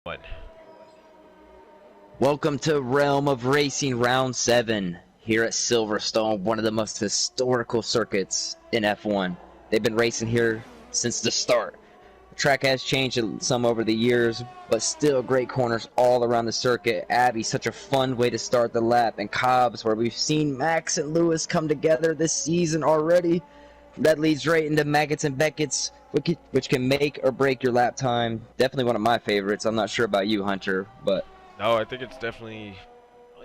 What? Welcome to Realm of Racing Round 7 here at Silverstone, one of the most historical circuits in F1. They've been racing here since the start. The track has changed some over the years, but still great corners all around the circuit. Abbey, such a fun way to start the lap, and Cobbs, where we've seen Max and Lewis come together this season already. That leads right into Maggots and Beckett's, which can make or break your lap time. Definitely one of my favorites. I'm not sure about you, Hunter, but... No, I think it's definitely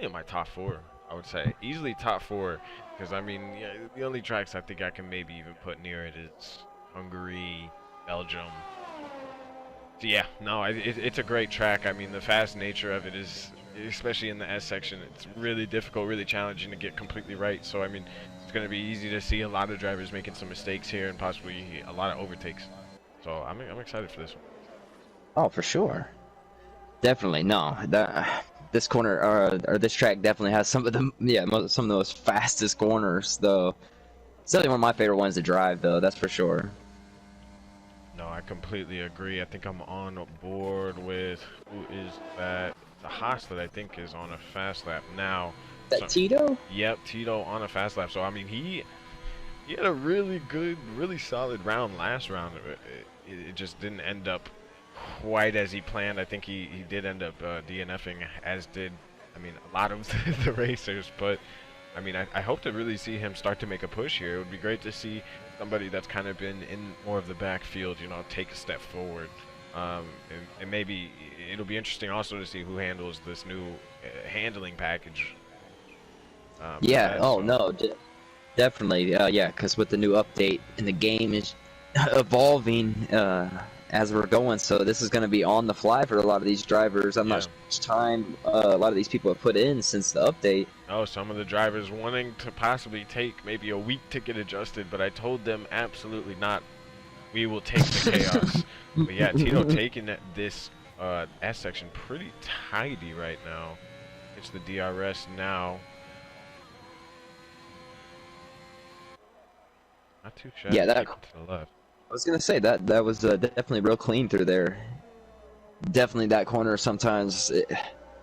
in my top 4, I would say. Easily top 4, because, I mean, yeah, the only tracks I think I can maybe even put near it is Hungary, Belgium. So, yeah, no, it's a great track. I mean, the fast nature of it is, especially in the S section, it's really difficult, really challenging to get completely right. So, I mean, it's going to be easy to see a lot of drivers making some mistakes here and possibly a lot of overtakes. So, I'm excited for this one. Oh, for sure. Definitely, no. This corner or this track definitely has some of the some of those fastest corners, though. It's definitely one of my favorite ones to drive, though. That's for sure. No, I completely agree. I think I'm on board with who is that? The Haas that I think is on a fast lap now. That Tito? Yep, Tito on a fast lap. So I mean, he had a really good, really solid round last round. It just didn't end up quite as he planned. I think he did end up DNFing, as did, I mean, a lot of the racers. But I mean, I hope to really see him start to make a push here. It would be great to see somebody that's kind of been in more of the backfield, you know, take a step forward. And maybe it'll be interesting also to see who handles this new handling package. Yeah. Oh no, definitely. Yeah, because with the new update and the game is evolving as we're going, so this is going to be on the fly for a lot of these drivers. I'm not sure how much time a lot of these people have put in since the update. Oh, some of the drivers wanting to possibly take maybe a week to get adjusted, but I told them absolutely not. We will take the chaos. But yeah, Tito taking this S section pretty tidy right now. It's the DRS now. Not too shabby. Yeah, that. To the left. I was gonna say that was definitely real clean through there. Definitely that corner sometimes it's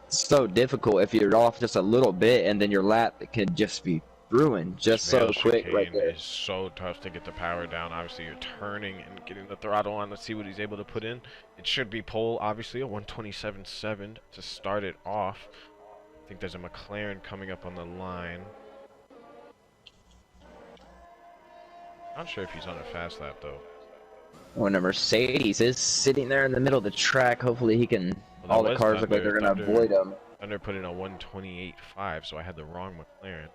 so difficult if you're off just a little bit and then your lap can just be ruined just so quick right there. It's so tough to get the power down. Obviously, you're turning and getting the throttle on. Let's see what he's able to put in. It should be pole, obviously, a 127.7 to start it off. I think there's a McLaren coming up on the line. Not sure if he's on a fast lap though. When a Mercedes is sitting there in the middle of the track, hopefully he can. All the cars look like they're gonna avoid him. Thunder put in a 128.5, so I had the wrong McLaren.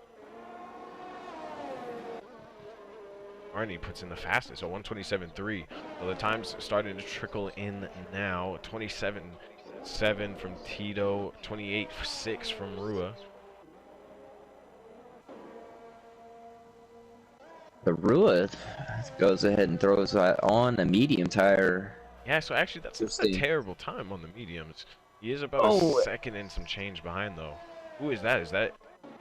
Arnie puts in the fastest, so 127.3. So the time's starting to trickle in now. 27.7 from Tito, 28.6 from Rua. The Rua goes ahead and throws on a medium tire. Yeah, so actually that's not a terrible time on the mediums. He is about a second and some change behind, though. Who is that?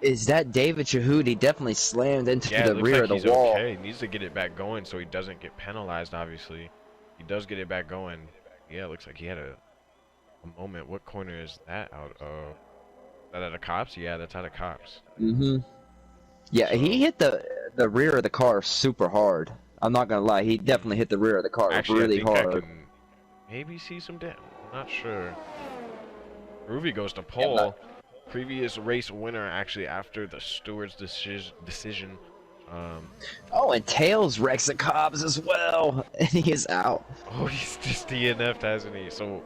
Is that David Shahud? He definitely slammed into the rear of the wall. Okay. He needs to get it back going so he doesn't get penalized, obviously. He does get it back going. Yeah, it looks like he had a moment. What corner is that out of? Is that out of Cops? Yeah, that's out of Cops. Mm-hmm. Yeah, so he hit the rear of the car super hard. I'm not gonna lie, he definitely hit the rear of the car really hard. I can maybe see some damage. I'm not sure. Groovy goes to pole. Previous race winner, actually, after the steward's decision. Oh, and Tails wrecks the Cobbs as well, and he is out. Oh, he's just DNF'd, hasn't he? So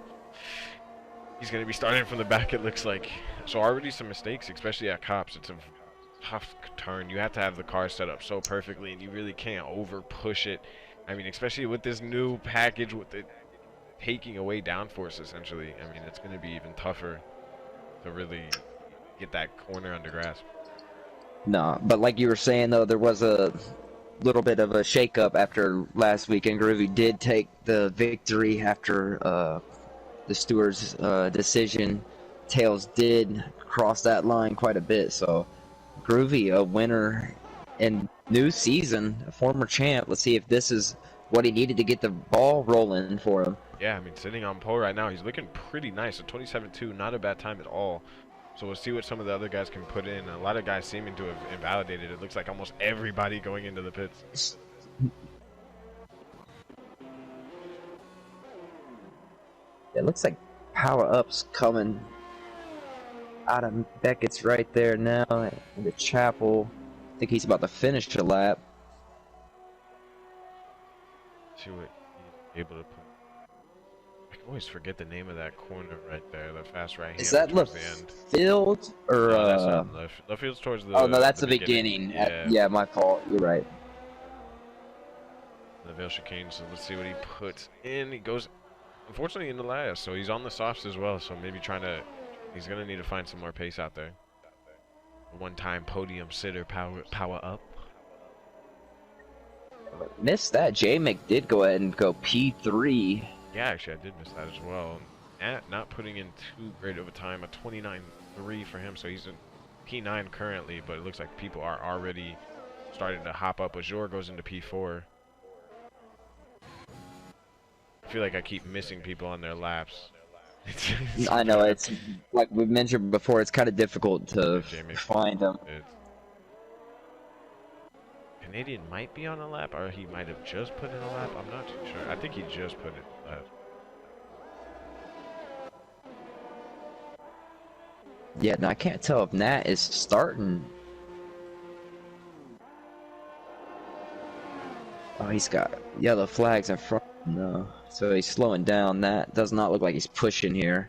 he's gonna be starting from the back, it looks like. So already some mistakes, especially at Cops. It's a tough turn. You have to have the car set up so perfectly, and you really can't over push it. I mean, especially with this new package with it taking away downforce, essentially. I mean, it's going to be even tougher to really get that corner under grasp. No, but like you were saying, though, there was a little bit of a shakeup after last week, and Groovy did take the victory after the steward's decision. Tails did cross that line quite a bit, so Groovy, a winner in new season, a former champ. Let's see if this is what he needed to get the ball rolling for him. Yeah, I mean, sitting on pole right now, he's looking pretty nice. A 27.2, not a bad time at all. So we'll see what some of the other guys can put in. A lot of guys seeming to have invalidated. It looks like almost everybody going into the pits. It looks like power-ups coming out of Beckett's right there now in the chapel. I think he's about to finish a lap. See what he's able to put. I can always forget the name of that corner right there, the fast right hand. Is that left field or? No, that's not left. Left field's towards the. Oh no, that's the beginning. Yeah, my fault. You're right. The Vale chicane. So let's see what he puts in. He goes, unfortunately, in the last. So he's on the softs as well. So maybe he's gonna need to find some more pace out there. A one-time podium sitter, power up. Missed that. J-Mick did go ahead and go P3. Yeah, actually, I did miss that as well. Not putting in too great of a time, a 29.3 for him, so he's in P9 currently, but it looks like people are already starting to hop up. Azure goes into P4. I feel like I keep missing people on their laps. I know, it's like we mentioned before, it's kind of difficult to find them. Canadian might be on a lap, or he might have just put in a lap. I'm not too sure. I think he just put in a lap. Yeah, no, I can't tell if Nat is starting. Oh, he's got yellow flags in front. No, so he's slowing down. That does not look like he's pushing here.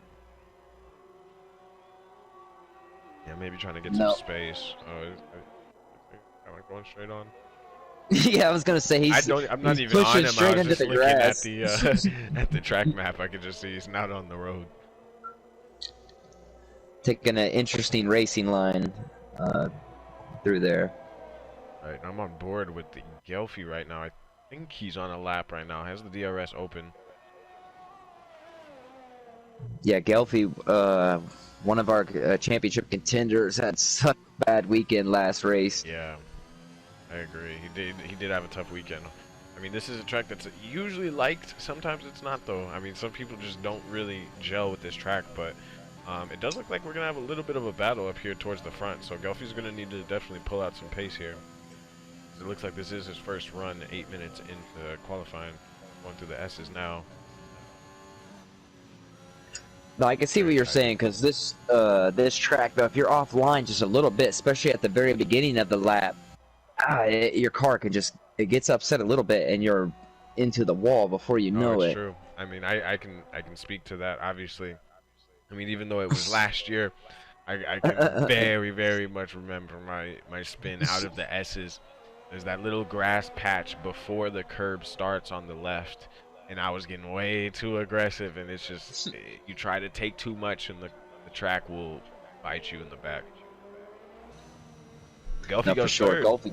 Yeah, maybe trying to get some space. Oh, am I going straight on? Yeah, I was gonna say I'm not even on him. Straight I was into just the looking grass. at the track map. I could just see he's not on the road. Taking an interesting racing line through there. All right, I'm on board with the Gelfie right now. I think he's on a lap right now. Has the DRS open. Yeah, Gelfie, one of our championship contenders, had such a bad weekend last race. Yeah. I agree. He did have a tough weekend. I mean, this is a track that's usually liked. Sometimes it's not, though. I mean, some people just don't really gel with this track, but it does look like we're going to have a little bit of a battle up here towards the front. So Gelfie's going to need to definitely pull out some pace here. It looks like this is his first run, 8 minutes into qualifying. Going through the S's now. No, I can see what you're saying, because this track, though, if you're offline just a little bit, especially at the very beginning of the lap, your car can it gets upset a little bit, and you're into the wall before you know it. That's true. I mean, I can speak to that, obviously. I mean, even though it was last year, I can very, very much remember my spin out of the S's. There's that little grass patch before the curb starts on the left, and I was getting way too aggressive, and it's just, you try to take too much, and the track will bite you in the back. Gelfie goes for sure. third. Gelfie,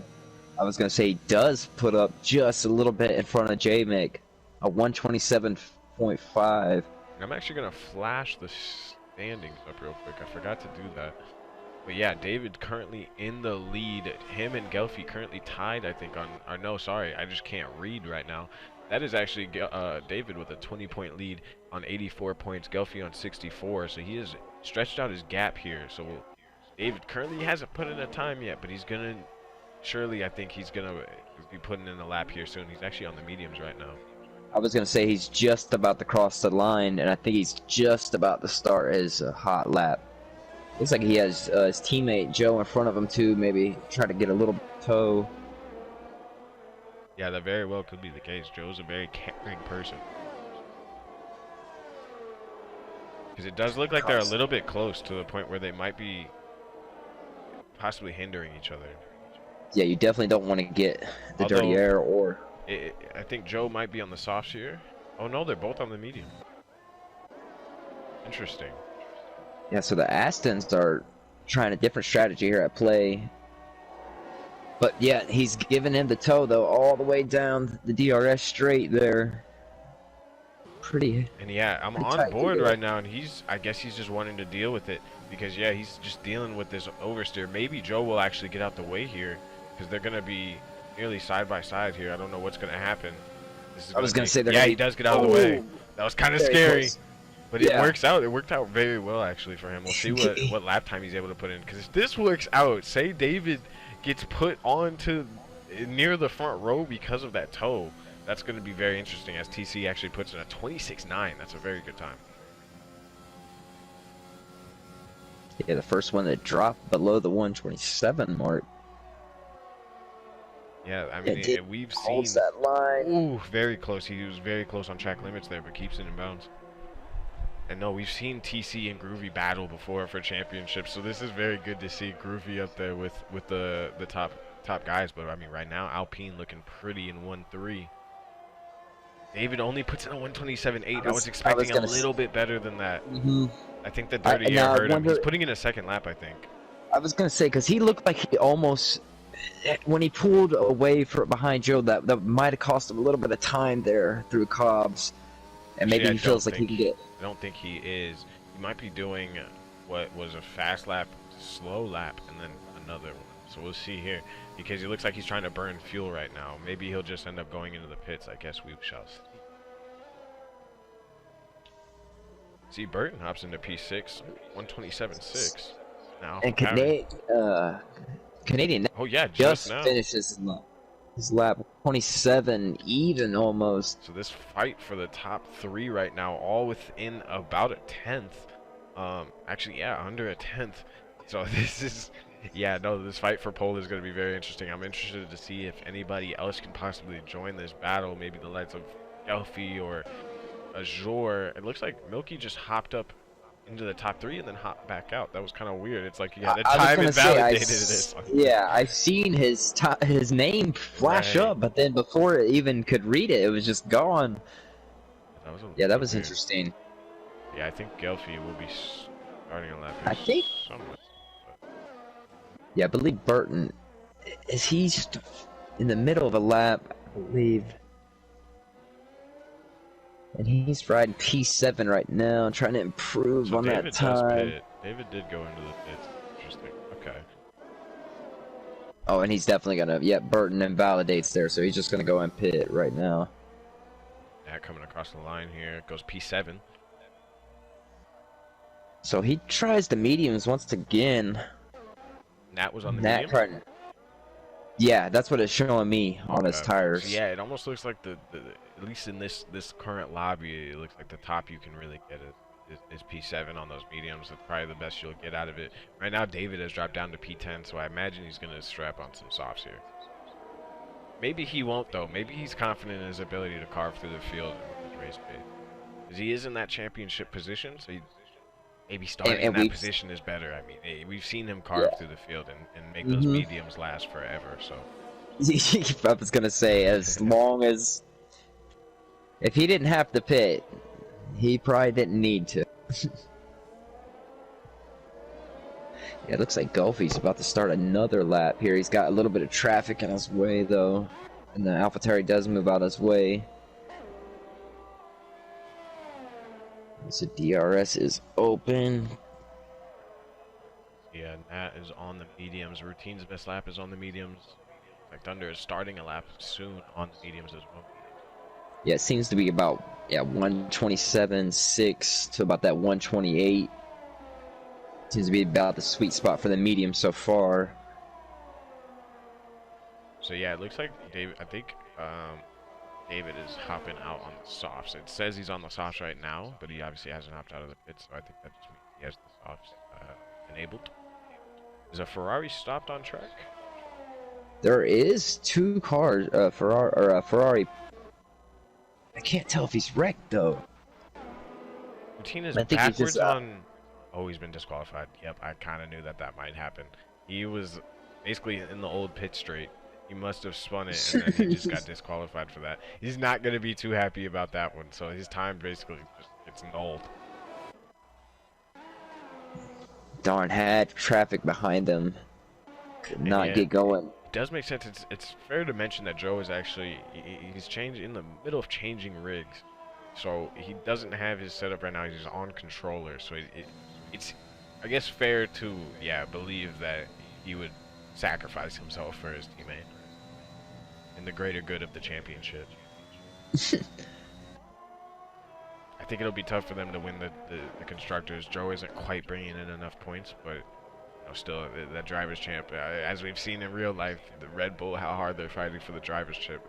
I was going to say, he does put up just a little bit in front of J-Mick, a 127.5. I'm actually going to flash the standings up real quick. I forgot to do that. But yeah, David currently in the lead. Him and Gelfie currently tied, I think, on... Or no, sorry, I just can't read right now. That is actually David with a 20-point lead on 84 points. Gelfie on 64, so he has stretched out his gap here. So David currently hasn't put in a time yet, but he's going to... Surely, I think he's going to be putting in a lap here soon. He's actually on the mediums right now. I was going to say he's just about to cross the line, and I think he's just about to start his hot lap. Looks like he has his teammate Joe in front of him too, maybe try to get a little toe. Yeah, that very well could be the case. Joe's a very caring person. Because it does look like they're a little bit close to the point where they might be possibly hindering each other. Yeah, you definitely don't want to get the dirty air or... I think Joe might be on the softs here. Oh no, they're both on the medium. Interesting. Yeah, so the Astons are trying a different strategy here at play. But yeah, he's giving him the toe, though, all the way down the DRS straight there. Pretty. And yeah, I'm on board right now, and I guess he's just wanting to deal with it. Because yeah, he's just dealing with this oversteer. Maybe Joe will actually get out the way here, because they're going to be nearly side by side here. I don't know what's going to happen. I was going to say yeah, he does get out of the way. That was kind of Very scary. close. But it Yeah. works out. It worked out very well, actually, for him. We'll see what lap time he's able to put in. Because if this works out, say David gets put onto near the front row because of that toe, that's going to be very interesting as TC actually puts in a 26.9. That's a very good time. Yeah, the first one that dropped below the 127 mark. Yeah, I mean, we've seen... Holds that line. Ooh, very close. He was very close on track limits there, but keeps it in bounds. And no, we've seen TC and Groovy battle before for championships, so this is very good to see Groovy up there with the top guys. But I mean, right now Alpine looking pretty in 1-3. David only puts in a 127.8. I was expecting a little bit better than that. I think the dirty air hurt him. He's putting in a second lap, I think. I was gonna say because he looked like he almost, when he pulled away behind Joe, that might have cost him a little bit of time there through Cobbs, and maybe he feels like he can get. I don't think he is. He might be doing what was a fast lap, slow lap, and then another one. So we'll see here, because he looks like he's trying to burn fuel right now. Maybe he'll just end up going into the pits. I guess we shall see. See, Burton hops into P6, 127.6. Now, and Canadian. Oh yeah, just now finishes his lap 27 even almost. So this fight for the top 3 right now, all within about a 10th. Actually, yeah, under a 10th. So this is, yeah, no, this fight for pole is going to be very interesting. I'm interested to see if anybody else can possibly join this battle. Maybe the likes of Delphi or Azure. It looks like Milky just hopped up into the top 3 and then hopped back out. That was kind of weird. It's like, yeah, the time invalidated this. Yeah, I've seen his name flash up, but then before it even could read it, it was just gone. That was weird. Interesting. Yeah, I think Gelfie will be starting a lap. I think. Somewhat, yeah, I believe Burton is he's in the middle of a lap, I believe. And he's riding P7 right now, trying to improve on David that time. David did go into the pits. Interesting. Okay. Oh, and he's definitely gonna. Yeah, Burton invalidates there, so he's just gonna go and pit right now. Yeah, coming across the line here. It goes P7. So he tries the mediums once again. Nat was on the medium? Yeah, that's what it's showing me on his tires. So yeah, it almost looks like the at least in this current lobby, it looks like the top you can really get is P7 on those mediums. That's probably the best you'll get out of it. Right now, David has dropped down to P10, so I imagine he's going to strap on some softs here. Maybe he won't, though. Maybe he's confident in his ability to carve through the field with his race pace. Because he is in that championship position, so maybe starting in that position is better. I mean, we've seen him carve through the field and make those mediums last forever, so. I was going to say, as long as... If he didn't have to pit, he probably didn't need to. Yeah, it looks like Golfy's about to start another lap here. He's got a little bit of traffic in his way, though. And the AlphaTauri does move out his way. So DRS is open. Yeah, Nat is on the mediums. Routine's best lap is on the mediums. In fact, Thunder is starting a lap soon on the mediums as well. Yeah, it seems to be about 127.6 to about that 128. Seems to be about the sweet spot for the medium so far. So yeah, it looks like David. I think David is hopping out on the softs. It says he's on the softs right now, but he obviously hasn't hopped out of the pits, so I think that just means he has the softs enabled. Is a Ferrari stopped on track? There is 2 cars, Ferrari. I can't tell if he's wrecked though. Routine is backwards on. Oh, he's been disqualified. Yep, I kind of knew that might happen. He was basically in the old pit straight. He must have spun it, and then he just got disqualified for that. He's not going to be too happy about that one, so his time basically just gets nulled. Darn, had traffic behind him. Could not get going. It does make sense. It's fair to mention that Joe is actually he's changing in the middle of changing rigs, so he doesn't have his setup right now. He's on controller, so it's I guess fair to believe that he would sacrifice himself for his teammate in the greater good of the championship. I think it'll be tough for them to win the constructors. Joe isn't quite bringing in enough points, but still that drivers' champ. As we've seen in real life, the Red Bull, how hard they're fighting for the drivers' chip.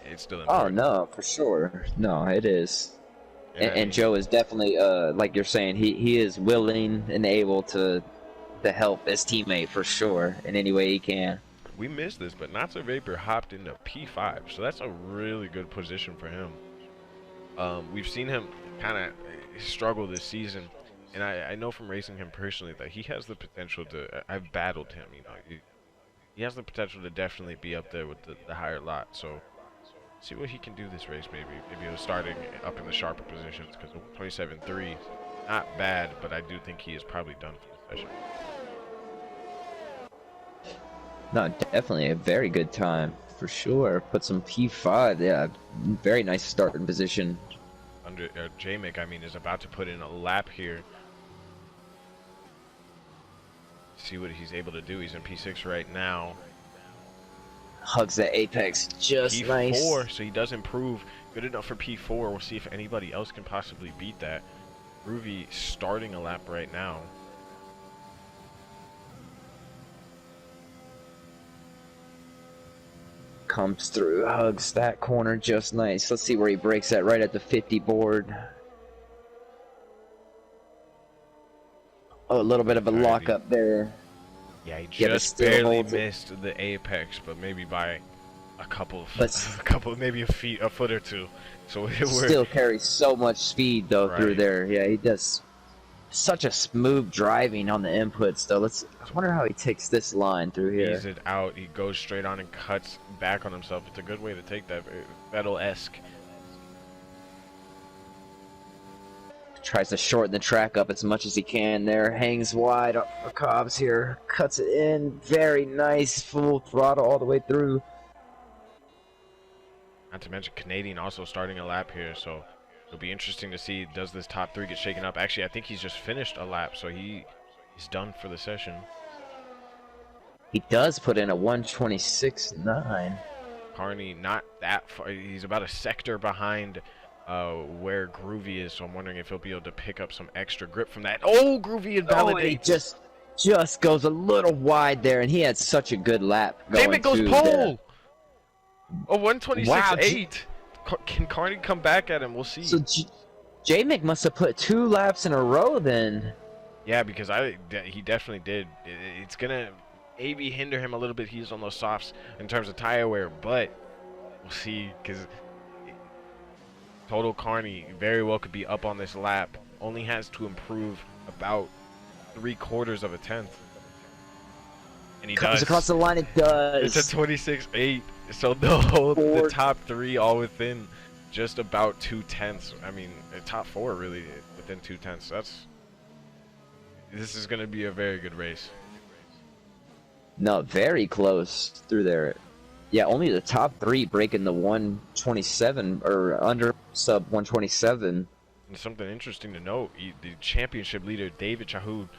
It's still important. Oh no, for sure. No, it is. And Joe is definitely, like you're saying, he is willing and able to help his teammate for sure in any way he can. We missed this, but Not So Vapor hopped into P5, so that's a really good position for him. We've seen him kind of struggle this season, and I know from racing him personally that he has the potential to. I've battled him, he has the potential to definitely be up there with the higher lot. So see what he can do this race. Maybe he was starting up in the sharper positions, because 27.3, not bad, but I do think he is probably done for the session. No, definitely a very good time for sure. Put some P5, yeah, very nice starting position. Under J-Mick, I mean, is about to put in a lap here. See what he's able to do. He's in P6 right now. Hugs the apex, just P4, nice. so he does improve. Good enough for P4. We'll see if anybody else can possibly beat that. Groovy starting a lap right now. Comes through, hugs that corner just nice. Let's see where he breaks that, right at the 50 board. Oh, a little bit of a lock up there. Yeah, he just barely missed the apex, but maybe by a couple, maybe a foot or two. So it still carries so much speed though through there. Yeah, he does such a smooth driving on the inputs though. I wonder how he takes this line through here. Ease it out. He goes straight on and cuts back on himself. It's a good way to take that. Vettel-esque. Tries to shorten the track up as much as he can there. Hangs wide for Cobbs here. Cuts it in. Very nice. Full throttle all the way through. Not to mention Canadian also starting a lap here, so it'll be interesting to see, does this top three get shaken up? Actually, I think he's just finished a lap, so he's done for the session. He does put in a 126.9. Carney not that far. He's about a sector behind where Groovy is, so I'm wondering if he'll be able to pick up some extra grip from that. Oh, Groovy invalidates. Oh, he just goes a little wide there, and he had such a good lap going. Damn, it goes pole! Oh, 126.8. Wow. Can Carney come back at him? We'll see. So J-Mick must have put 2 laps in a row then. Yeah, because he definitely did. It's going to maybe hinder him a little bit. He's on those softs in terms of tire wear, but we'll see, because Total Carney very well could be up on this lap. Only has to improve about 3/4 of a tenth. And he comes does. Across the line, it does. It's a 26.8. So the top 3 all within just about 2/10. I mean, the top 4 really within 2/10. This is going to be a very good race. No, very close through there. Yeah, only the top 3 breaking the 127 or under sub 127. And something interesting to note, the championship leader David Chahoud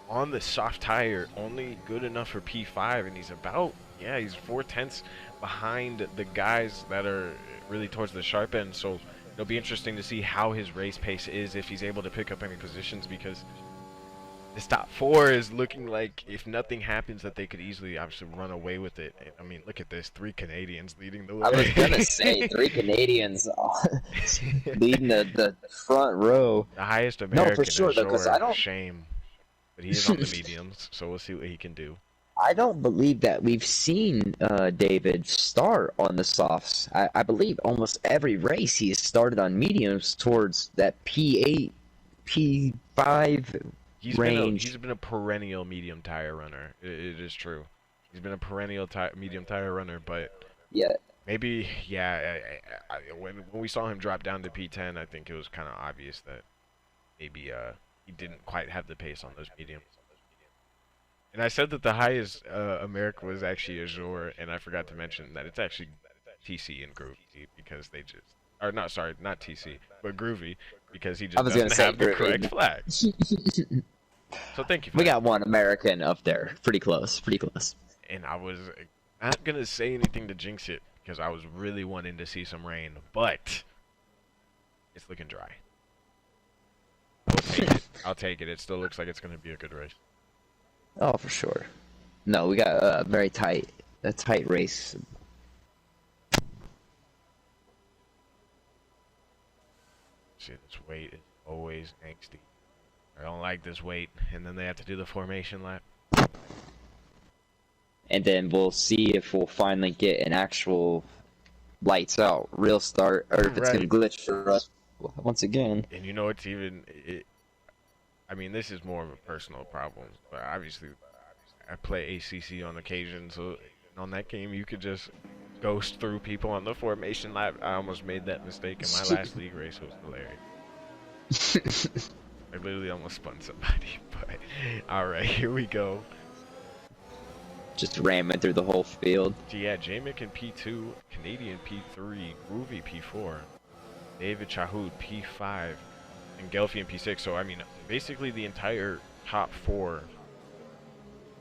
on the soft tire, only good enough for P5, and he's about, he's 4/10 behind the guys that are really towards the sharp end. So it'll be interesting to see how his race pace is, if he's able to pick up any positions, because this top 4 is looking like, if nothing happens, that they could easily obviously run away with it. I mean, look at this, 3 Canadians leading the way. I was gonna say 3 Canadians leading the front row. The highest American. No, for sure, though, because I don't. Shame, but he is on the mediums, so we'll see what he can do. I don't believe that we've seen David start on the softs. I believe almost every race he has started on mediums towards that P8, P5 range. He's been a perennial medium tire runner. It is true. He's been a perennial medium tire runner, but maybe, when we saw him drop down to P10, I think it was kind of obvious that maybe he didn't quite have the pace on those mediums. And I said that the highest America was actually Azure, and I forgot to mention that it's actually TC and Groovy, because they just, or not, sorry, not TC, but Groovy, because he just doesn't have the correct flag. So thank you for that. We got one American up there, pretty close, pretty close. And I was not gonna say anything to jinx it, because I was really wanting to see some rain, but it's looking dry. We'll take it. I'll take it. It still looks like it's going to be a good race. Oh, for sure. No, we got a tight race. See, this weight is always angsty. I don't like this weight, and then they have to do the formation lap. And then we'll see if we'll finally get an actual lights out real start, or if it's going to glitch for us once again. And you know, it's even... I mean, this is more of a personal problem, but obviously I play ACC on occasion, so on that game you could just ghost through people on the formation lap. I almost made that mistake in my last league race. It was hilarious. I literally almost spun somebody, but alright, here we go. Just ramming through the whole field. So yeah, J-Mick in P2, Canadian P3, Groovy P4, David Chahoud P5, and Gelfi in P6. So I mean, basically the entire top 4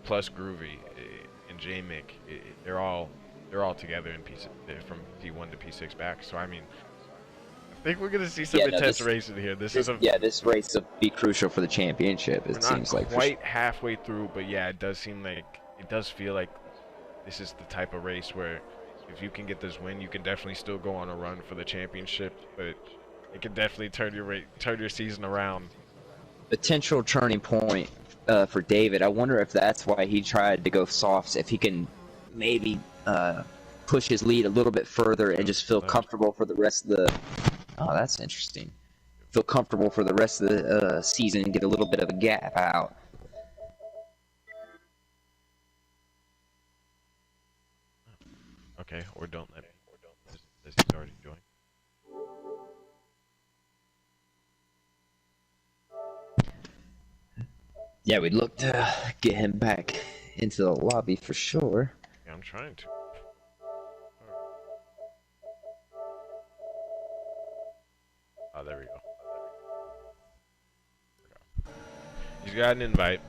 plus Groovy and J-Mick, they're all together in P6, from P1 to P6 back. So I mean, I think we're gonna see some intense racing here. This race will be crucial for the championship. It seems like we're not quite halfway through, but yeah, it does seem like feel like this is the type of race where if you can get this win, you can definitely still go on a run for the championship, but it can definitely turn your season around. Potential turning point for David. I wonder if that's why he tried to go softs. If he can maybe push his lead a little bit further and just feel comfortable for the rest of the. Oh, that's interesting. Feel comfortable for the rest of the season and get a little bit of a gap out. Okay, or don't let him. As he's already joined. Yeah, we'd look to get him back into the lobby for sure. Yeah, I'm trying to. Oh, there we go. He's got an invite.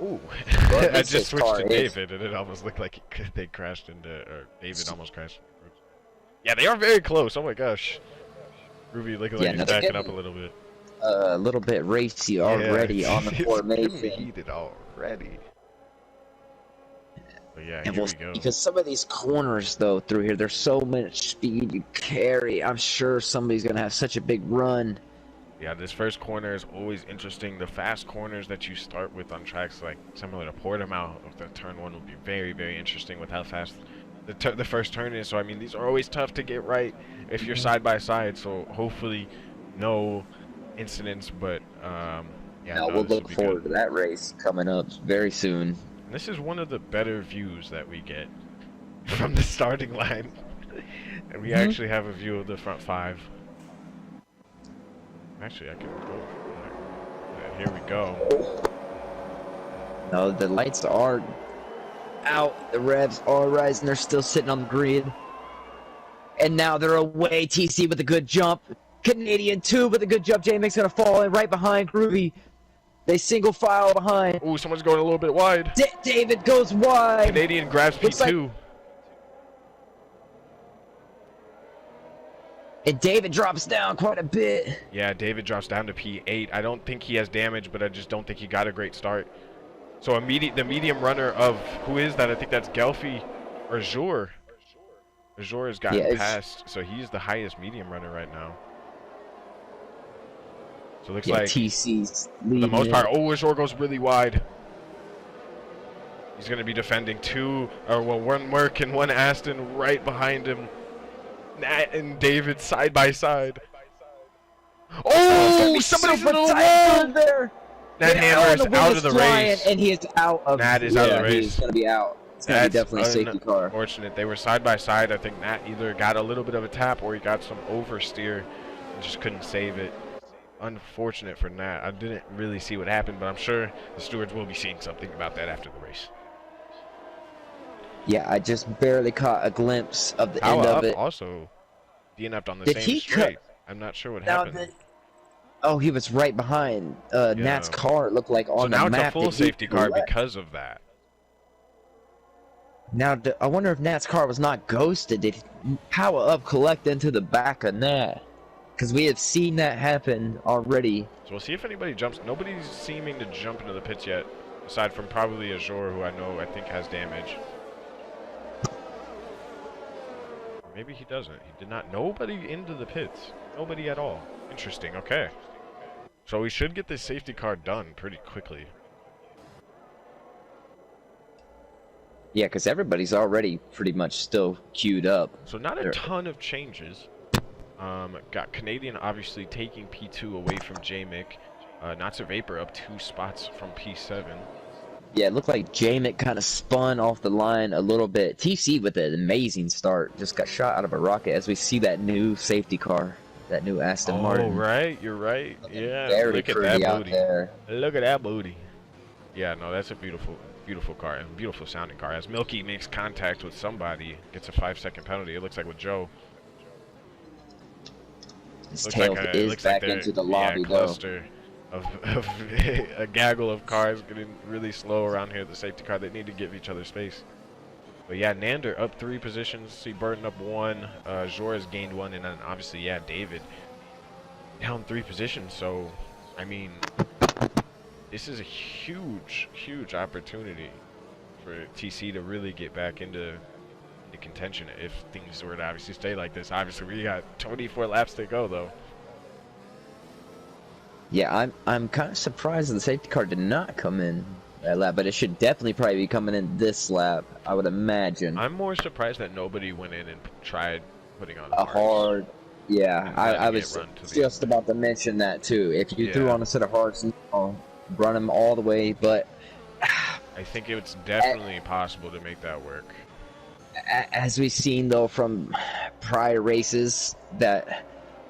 Ooh, I just switched to David, and it almost looked like they crashed into, or David almost crashed into Brooks. Yeah, they are very close. Oh my gosh. Ruby looking like he's backing up a little bit. A little bit racy already on the formation. It's heated already. But yeah, and here we go. Because some of these corners, though, through here, there's so much speed you carry. I'm sure somebody's going to have such a big run. Yeah, this first corner is always interesting. The fast corners that you start with on tracks like similar to Portimao, the turn 1 will be very, very interesting with how fast the first turn is. So, I mean, these are always tough to get right if you're side by side. So, hopefully, no incidents. But, yeah, no, we'll look forward to that race coming up very soon. This is one of the better views that we get from the starting line. And we actually have a view of the front 5. Actually, I can go. Here we go. No, the lights are out. The revs are rising. They're still sitting on the grid. And now they're away. TC with a good jump. Canadian 2 with a good jump. J-Mick's going to fall in right behind Groovy. They single file behind. Ooh, someone's going a little bit wide. David goes wide. Canadian grabs P2. And David drops down quite a bit. Yeah, David drops down to P8. I don't think he has damage, but I just don't think he got a great start. So the medium runner of, who is that? I think that's Gelfi or Jour. Jour has gotten past, so he's the highest medium runner right now. So it looks like TC's for the most part. Oh, Jour goes really wide. He's going to be defending one Merc and one Aston right behind him. Nat and David side by side. Oh, somebody's in the wall there. Nat Hammer is out of the race. And he is out of Nat is out of the race. He's going to be out. It's going to be definitely a safety car. Unfortunate. They were side by side. I think Nat either got a little bit of a tap or he got some oversteer and just couldn't save it. Unfortunate for Nat. I didn't really see what happened, but I'm sure the stewards will be seeing something about that after the race. Yeah, I just barely caught a glimpse of the end of it. Also, DNF'd on the same straight. I'm not sure what happened. Oh, he was right behind Nat's car. It looked like on the map. So now it's a full safety car because of that. Now, I wonder if Nat's car was not ghosted. Did he power up, collect into the back of Nat? Because we have seen that happen already. So we'll see if anybody jumps. Nobody's seeming to jump into the pits yet, aside from probably a ROR, who I think has damage. Maybe he doesn't. He did not. Nobody into the pits. Nobody at all. Interesting. Okay. So we should get this safety car done pretty quickly. Yeah, because everybody's already pretty much still queued up. So not a ton of changes. Got Canadian obviously taking P2 away from J-Mick. Not to Vapor up 2 spots from P7. Yeah, it looked like J-Mick kind of spun off the line a little bit. TC with an amazing start. Just got shot out of a rocket as we see that new safety car. That new Aston Martin. Oh, right. You're right. Yeah. Very Look at that out booty. There. Look at that booty. Yeah, no, that's a beautiful car and beautiful sounding car. As Milky makes contact with somebody, gets a 5-second penalty. It looks like with Joe. His tail is back into the lobby, yeah, cluster of a gaggle of cars getting really slow around here. The safety car, they need to give each other space. But yeah, Nander up 3 positions. See Burton up 1. Jora's gained 1, and then obviously, yeah, David down 3 positions. So, I mean, this is a huge, huge opportunity for TC to really get back into contention if things were to obviously stay like this. Obviously, we got 24 laps to go, though. Yeah, I'm kind of surprised the safety car did not come in that lap, but it should definitely probably be coming in this lap, I would imagine. I'm more surprised that nobody went in and tried putting on a hard. Yeah, I was just about to mention that too. If you threw on a set of hards, run them all the way, but I think it's definitely possible to make that work. As we've seen though from prior races, that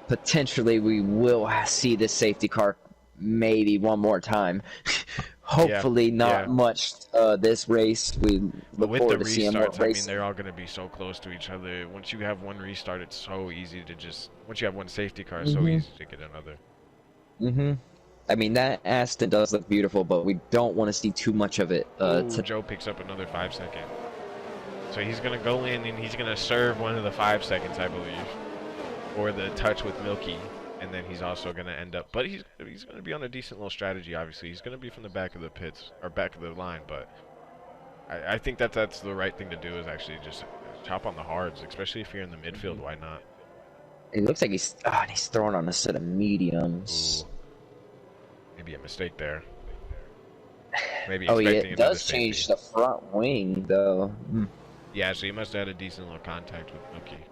potentially we will see this safety car maybe one more time. Hopefully not much this race. We look forward to seeing more restarts. I mean, they're all going to be so close to each other. Once you have one restart, it's so easy to just. Once you have one safety car, it's so easy to get another. I mean, that Aston does look beautiful, but we don't want to see too much of it. Joe picks up another 5-second. So he's going to go in and he's going to serve one of the 5 seconds, I believe, or the touch with Milky. And then he's also going to end up, but he's going to be on a decent little strategy, obviously. He's going to be from the back of the pits, or back of the line, but I think that's the right thing to do, is actually just chop on the hards, especially if you're in the midfield. Why not? It looks like he's throwing on a set of mediums. Ooh. Maybe a mistake there. Maybe it does change the front wing, though. Yeah, so he must have had a decent little contact with Milky.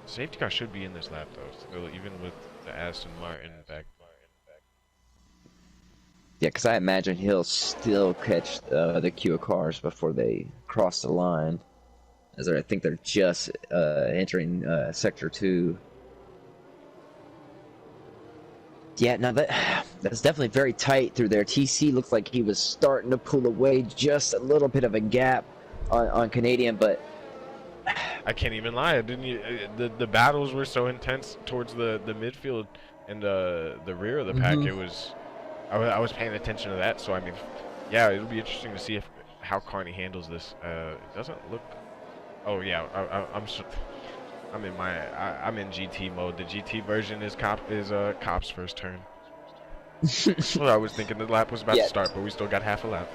Safety car should be in this lap, though, still, even with the Aston Martin back. Yeah, because I imagine he'll still catch the queue of cars before they cross the line. As I think they're just entering Sector 2. Yeah, no, that's definitely very tight through there. TC looked like he was starting to pull away just a little bit of a gap on Canadian, but I can't even lie. The battles were so intense towards the midfield and the rear of the pack. It was I was paying attention to that. So I mean, yeah, it'll be interesting to see how Carney handles this. It doesn't look. Oh yeah, I'm in GT mode. The GT version is Cop's first turn. Well, I was thinking the lap was about to start, but we still got half a lap.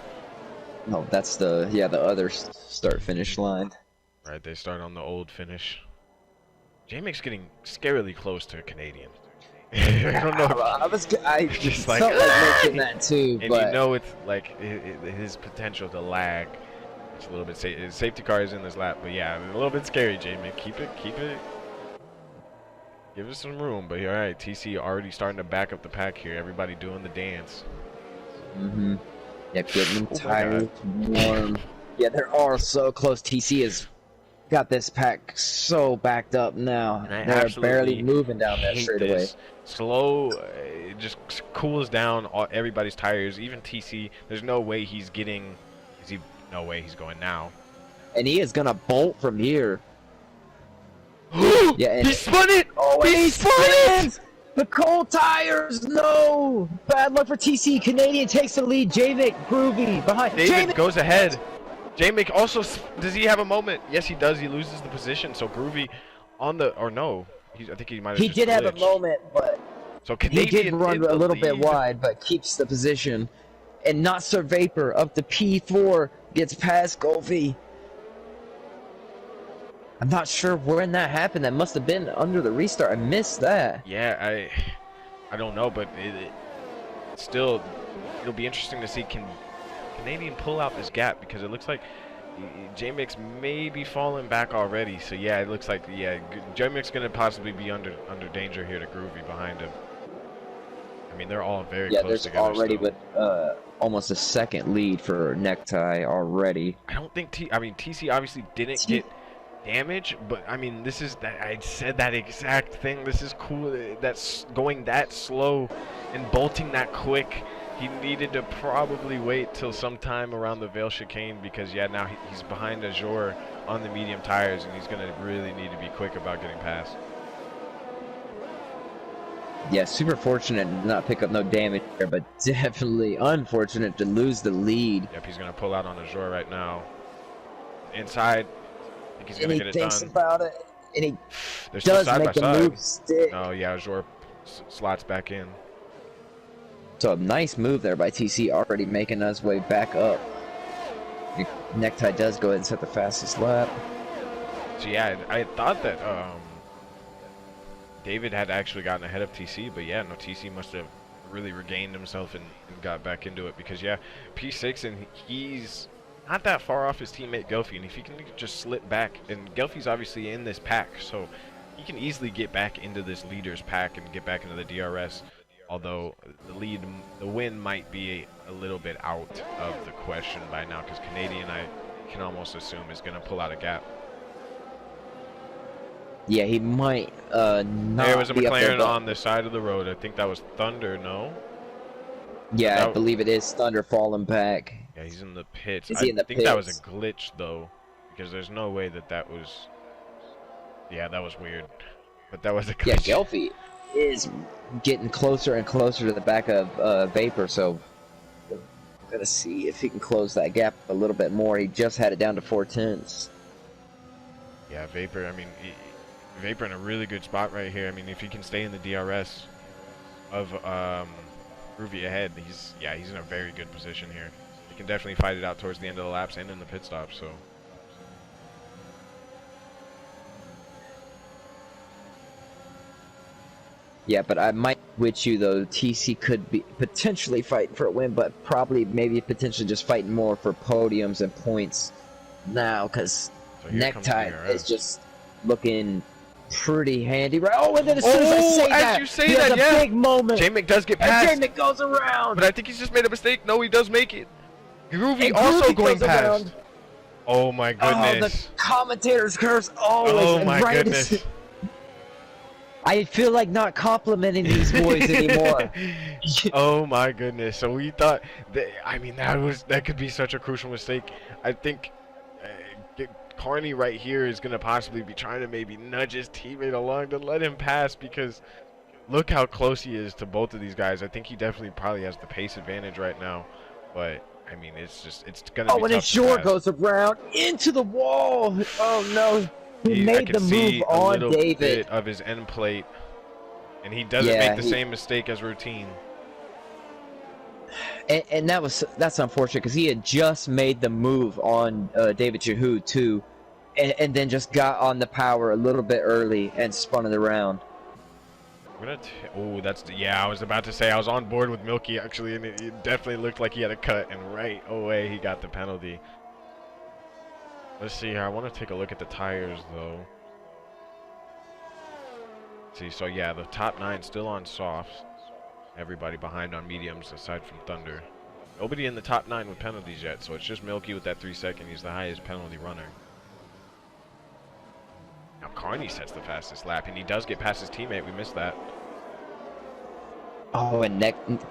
No, that's the other start finish line. Right, they start on the old finish. J-Mick's getting scarily close to a Canadian. I don't know. I just felt like making that too. And but you know, it's like his potential to lag. It's a little bit. His safety car is in this lap, but yeah, a little bit scary. J-Mick, keep it. Give us some room. But all right, TC already starting to back up the pack here. Everybody doing the dance. Yeah, getting them tired, warm. Yeah, they're all so close. TC has got this pack so backed up now. They're barely moving down that straightaway. Slow, it just cools down everybody's tires. Even TC, there's no way he's getting. No way he's going now. And he is gonna bolt from here. Yeah, he spun it. Oh, he spun it. The cold tires, no! Bad luck for TC. Canadian takes the lead. J-Mick, Groovy, behind. David goes ahead. J-Mick also, does he have a moment? Yes, he does. He loses the position. So Groovy on the, or no. I think he might have He just did have a glitched. moment, but So he Canadian did run a little bit wide, but keeps the position. And Not Sir Vapor up to P4 gets past Golfy. I'm not sure when that happened. That must have been under the restart. I missed that. Yeah, I don't know, but still, it'll be interesting to see can Canadian pull out this gap, because it looks like J-Mix may be falling back already. So yeah, it looks like J-Mix gonna possibly be under danger here to Groovy behind him. I mean, they're all very close together. Yeah, there's already still. with almost a second lead for Necktie already. I don't think TC obviously didn't get damage, but I mean, this is that I said that exact thing. This is cool. That's going that slow and bolting that quick. He needed to probably wait till sometime around the Vale chicane, because yeah, now he's behind Azure on the medium tires, and he's gonna really need to be quick about getting past. Yeah, super fortunate to not pick up no damage there, but definitely unfortunate to lose the lead. Yep, he's gonna pull out on Azure right now. Inside. I think he's gonna get it done. He thinks about it, and he They're does still side make by the side. move stick. Oh yeah, Azure slots back in. So a nice move there by TC, already making his way back up. Necktie does go ahead and set the fastest lap. So yeah, I thought that David had actually gotten ahead of TC, but yeah, no, TC must have really regained himself and got back into it, because yeah, P6, and he's not that far off his teammate Gelfie, and if he can just slip back, and Gelfie's obviously in this pack, so he can easily get back into this leader's pack and get back into the DRS, although the win might be a little bit out of the question by now, because Canadian, I can almost assume, is going to pull out a gap. Yeah, he might not. There was a be up there, McLaren but on the side of the road. I think that was Thunder, no? yeah, I believe it is Thunder falling back. Yeah, he's in the pits. Is he in the think that was pits? a glitch, though, because there's no way that was... Yeah, that was weird. But that was a glitch. Yeah, Gelfie is getting closer and closer to the back of Vapor, so we're gonna see if he can close that gap a little bit more. He just had it down to 4/10. Yeah, Vapor, I mean, Vapor in a really good spot right here. I mean, if he can stay in the DRS of Groovy ahead, he's in a very good position here. He can definitely fight it out towards the end of the laps and in the pit stop, so... Yeah, but I might with you though. TC could be potentially fighting for a win, but probably maybe potentially just fighting more for podiums and points now, because Necktie is just looking pretty handy. Right? Oh, and then as soon as I say that, you say he has a big moment. J-Mick does get past. And J-Mick goes around. But I think he's just made a mistake. No, he does make it. Groovy also going past. Around. Oh my goodness. Oh, the commentators curse always. Oh my goodness. I feel like not complimenting these boys anymore. Oh my goodness. So we thought I mean, that could be such a crucial mistake. I think Carney right here is going to possibly be trying to maybe nudge his teammate along to let him pass, because look how close he is to both of these guys. I think he definitely probably has the pace advantage right now, but I mean, it's going to be tough. Oh, and Azure goes around into the wall. Oh no. He made the move on David. Bit of his end plate, and he doesn't make the same mistake as routine. And that's unfortunate, because he had just made the move on David Yahoo too, and then just got on the power a little bit early and spun it around. Oh, I was about to say I was on board with Milky actually, and it definitely looked like he had a cut, and right away he got the penalty. Let's see here. I want to take a look at the tires, though. See, so yeah, the top 9 still on softs. Everybody behind on mediums, aside from Thunder. Nobody in the top 9 with penalties yet, so it's just Milky with that 3-second. He's the highest penalty runner. Now Carney sets the fastest lap, and he does get past his teammate. We missed that. Oh, and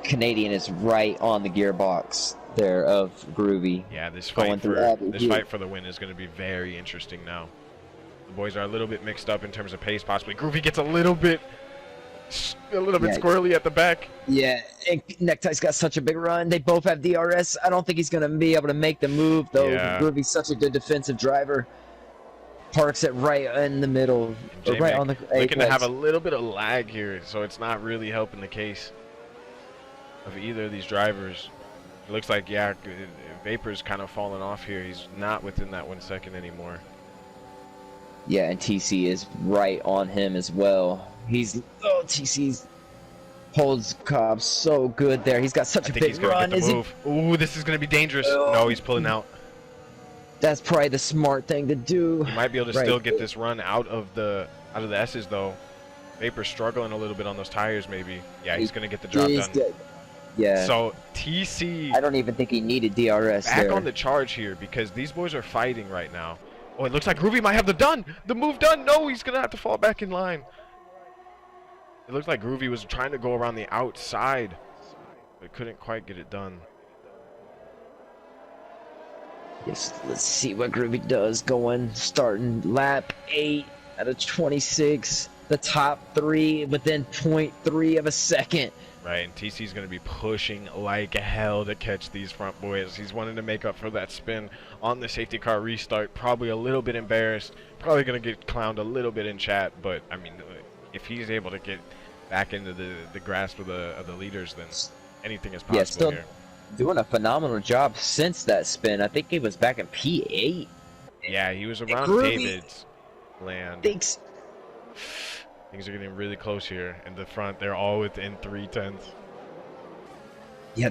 Canadian is right on the gearbox there of Groovy. Yeah, this fight for the win is going to be very interesting now. The boys are a little bit mixed up in terms of pace, possibly. Groovy gets a little bit A little bit squirrely at the back. Yeah, and Necktie's got such a big run. They both have DRS. I don't think he's going to be able to make the move, though. Yeah. Groovy's such a good defensive driver. Parks it right in the middle. Right on the looking to have a little bit of lag here, so it's not really helping the case of either of these drivers. It looks like, yeah, Vapor's kind of falling off here. He's not within that 1 second anymore. Yeah, and TC is right on him as well. TC's holds Cobb so good there. He's got such a big run. Ooh, this is going to be dangerous. No, he's pulling out. That's probably the smart thing to do. He might be able to still get this run out of the S's though. Vapor's struggling a little bit on those tires, maybe. Yeah, he's going to get the job done. Good. Yeah. So TC, I don't even think he needed DRS back on the charge here because these boys are fighting right now. Oh, it looks like Groovy might have the move done. No, he's going to have to fall back in line. It looks like Groovy was trying to go around the outside, but couldn't quite get it done. Yes, let's see what Groovy does starting lap 8 out of 26. The top 3 within 0.3 of a second. Right, and TC's going to be pushing like hell to catch these front boys. He's wanting to make up for that spin on the safety car restart. Probably a little bit embarrassed. Probably going to get clowned a little bit in chat, but I mean, if he's able to get back into the grasp of the leaders, then anything is possible still here. Doing a phenomenal job since that spin. I think he was back in P8. Yeah, he was around David's land. Things are getting really close here. In the front, they're all within 0.3. Yeah,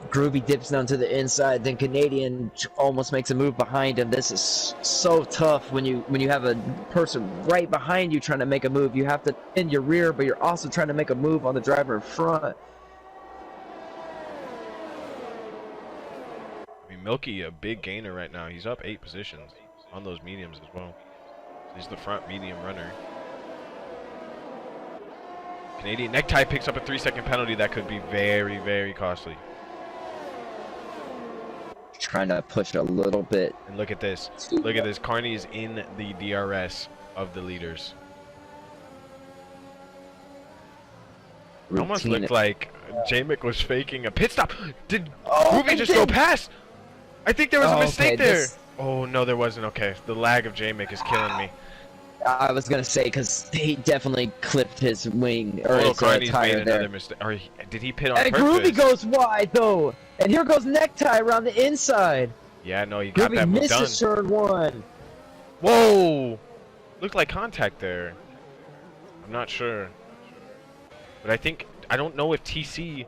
Groovy dips down to the inside, then Canadian almost makes a move behind him. This is so tough when you have a person right behind you trying to make a move. You have to in your rear, but you're also trying to make a move on the driver in front. I mean, Milky, a big gainer right now. He's up 8 positions on those mediums as well. He's the front medium runner. Canadian Necktie picks up a 3-second penalty that could be very, very costly. Trying to push a little bit. And look at this. Look at this. Carney is in the DRS of the leaders. It almost looked like J-Mick was faking a pit stop. Did Groovy just go past? I think there was a mistake there. Oh, no, there wasn't. Okay, the lag of J-Mick is killing me. I was going to say, because he definitely clipped his wing, or his Carney's tire made there. another mistake. Or did he pit on And purpose? Groovy goes wide, though. And here goes Necktie around the inside. Yeah, no, he got Groovy that move done. misses turn 1. Whoa! Looked like contact there. I'm not sure. But I don't know if TC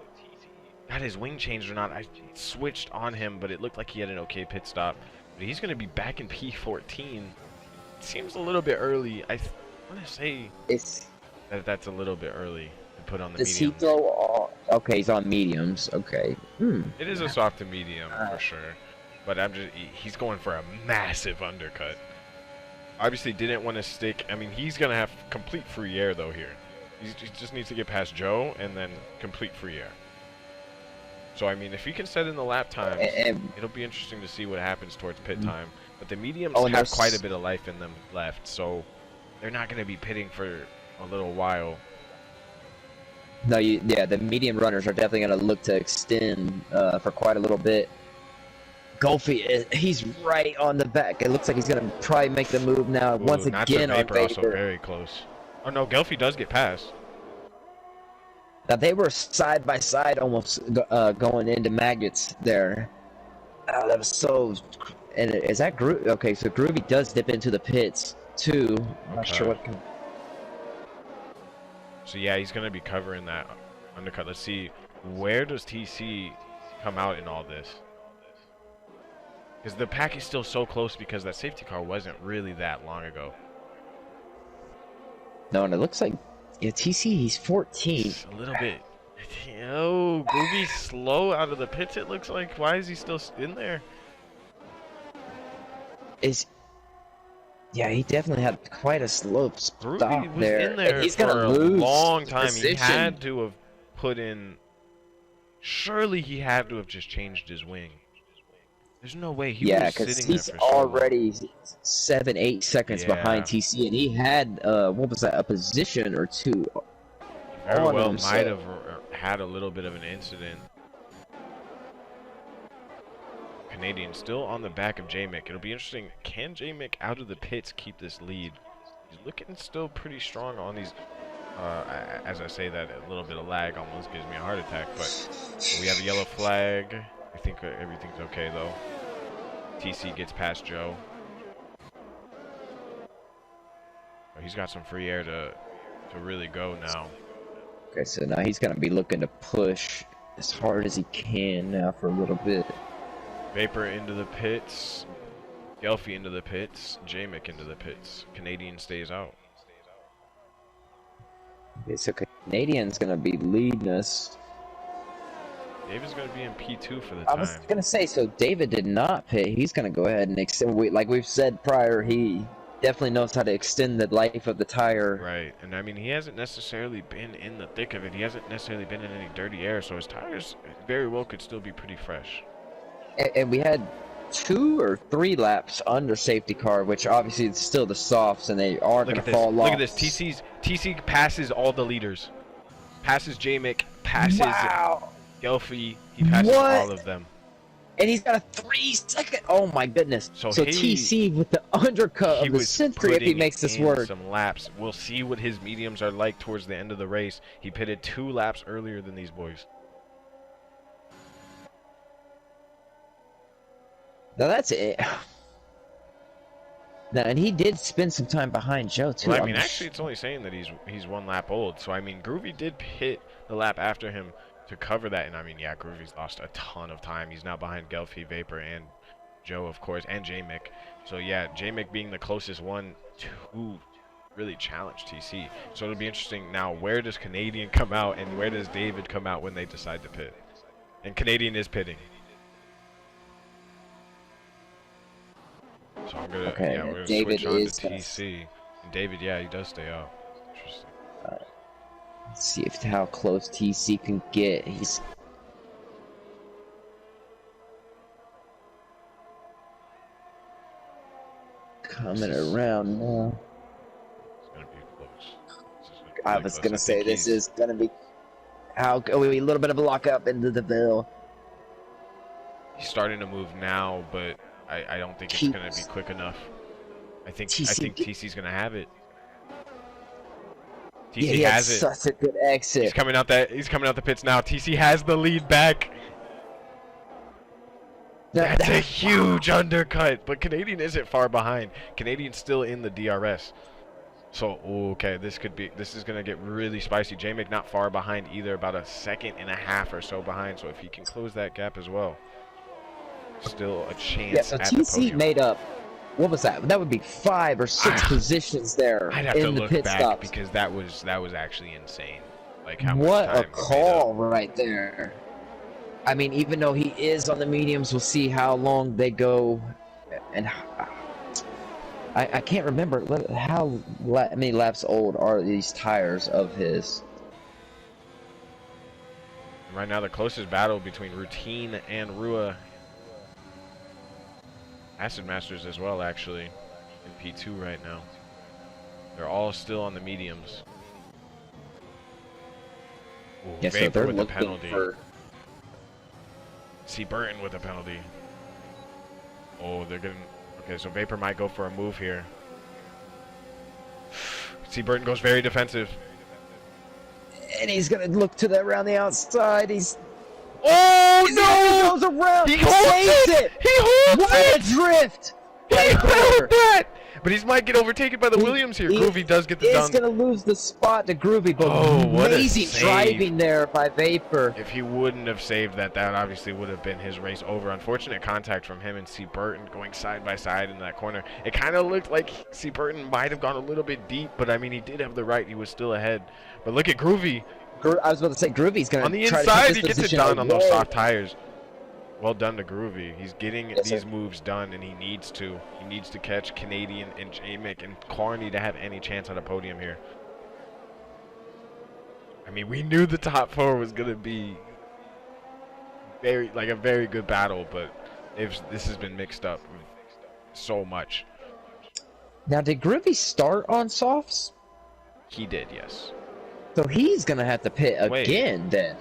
got his wing changed or not. I switched on him, but it looked like he had an okay pit stop. But he's going to be back in P14. It seems a little bit early. I want to say that's a little bit early to put on the medium. Does he throw all? Okay, he's on mediums. Okay. It is a soft to medium for sure. But he's going for a massive undercut. Obviously didn't want to stick. I mean, he's going to have complete free air, though, here. He just needs to get past Joe and then complete free air. So, I mean, if he can set in the lap times, it'll be interesting to see what happens towards pit time. But the mediums have quite a bit of life in them left, so they're not going to be pitting for a little while. No, yeah, the medium runners are definitely going to look to extend for quite a little bit. Golfy, he's right on the back. It looks like he's going to probably make the move now once again on Vapor. Also very close. Oh, no, Gelfie does get past. Now, they were side by side almost going into maggots there. Oh, that was so... And is that Groovy? Okay, so Groovy does dip into the pits, too. I'm not sure what... So, yeah, he's going to be covering that undercut. Let's see. Where does TC come out in all this? Because the pack is still so close because that safety car wasn't really that long ago. No, and it looks like... Yeah, TC, he's 14. Just a little bit. Oh, Groovy's slow out of the pits, it looks like. Why is he still in there? Yeah, he definitely had quite a slow stop Groovy was there. in there he's for gonna a lose long time. position. He had to have put in... Surely he had to have just changed his wing. There's no way he was sitting there for he's so already long. 7-8 seconds behind TC, and he had what was that, a position or two. Very well 100%. might have had a little bit of an incident. Canadian still on the back of J-Mick. It'll be interesting. Can J-Mick out of the pits keep this lead? He's looking still pretty strong on these. As I say that, a little bit of lag almost gives me a heart attack. But we have a yellow flag. I think everything's okay though. TC gets past Joe. Oh, he's got some free air to really go now. Okay, so now he's going to be looking to push as hard as he can now for a little bit. Vapor into the pits. Gelfie into the pits. J-Mick into the pits. Canadian stays out. Okay, so Canadian's going to be leading us. David's going to be in P2 for the I time. was going to say, so David did not pit. He's going to go ahead and extend. Like we've said prior, he definitely knows how to extend the life of the tire. Right, and I mean, he hasn't necessarily been in the thick of it. He hasn't necessarily been in any dirty air, so his tires very well could still be pretty fresh. And we had 2 or 3 laps under safety car, which obviously is still the softs, and they are going to fall off. Look at this. TC passes all the leaders. Passes J-Mick, passes Gelfie. He passes all of them. And he's got a 3-second. Oh my goodness. So TC with the undercut of the century if he makes this work. Some laps. We'll see what his mediums are like towards the end of the race. He pitted 2 laps earlier than these boys. Now that's it. Now, and he did spend some time behind Joe too. Well, I mean, actually, it's only saying that he's 1 lap old. So I mean, Groovy did hit the lap after him to cover that, and I mean, yeah, Groovy's lost a ton of time. He's now behind Gelfie, Vapor, and Joe, of course, and J-Mick. So yeah, J-Mick being the closest one to really challenge TC. So it'll be interesting now. Where does Canadian come out, and where does David come out when they decide to pit? And Canadian is pitting. So I'm gonna, yeah, we're gonna switch on to TC. And David, yeah, he does stay out. Interesting. Let's see how close TC can get. He's coming around now. It's gonna be close. I was gonna say this is gonna be a little bit of a lockup into the bill. He's starting to move now, but I don't think it's gonna be quick enough. I think TC's gonna have it. TC has it. Such a good exit. He's coming out the pits now. TC has the lead back. That's a huge undercut, but Canadian isn't far behind. Canadian's still in the DRS. So okay, this is gonna get really spicy. J-Mick not far behind either, about 1.5 seconds or so behind. So if he can close that gap as well, still a chance. Yeah, so at the TC podium. made up. What was that? That would be 5 or 6 positions there. I'd have in to the look pit back stops. because that was actually insane. Like how much What time a call right there. I mean, even though he is on the mediums, we'll see how long they go. And I can't remember how many laps old are these tires of his. Right now, the closest battle between Routine and Rua. Acid Masters as well, actually, in P2 right now. They're all still on the mediums. Ooh, Yeah, so Vapor they're with a looking penalty. for. See Burton with a penalty. Oh, they're getting. Okay, so Vapor might go for a move here. See Burton goes very defensive. And he's gonna look to the around the outside. Oh no! He goes around. He holds it. He holds what it. A drift! He held that. But he might get overtaken by the Williams here. Groovy does get the done. He's gonna lose the spot to Groovy, but amazing driving there by Vapor. If he wouldn't have saved that, that obviously would have been his race over. Unfortunate contact from him and C. Burton going side by side in that corner. It kind of looked like C. Burton might have gone a little bit deep, but I mean, he did have the right. He was still ahead. But look at Groovy. I was about to say Groovy's gonna on the try inside. to He gets it done on those soft tires. Well done to Groovy. He's getting these moves done, and he needs to. He needs to catch Canadian and J-Mick and Carney to have any chance on a podium here. I mean, we knew the top 4 was gonna be a very good battle, but this has been mixed up so much. Now, did Groovy start on softs? He did, yes. So he's gonna have to pit again then.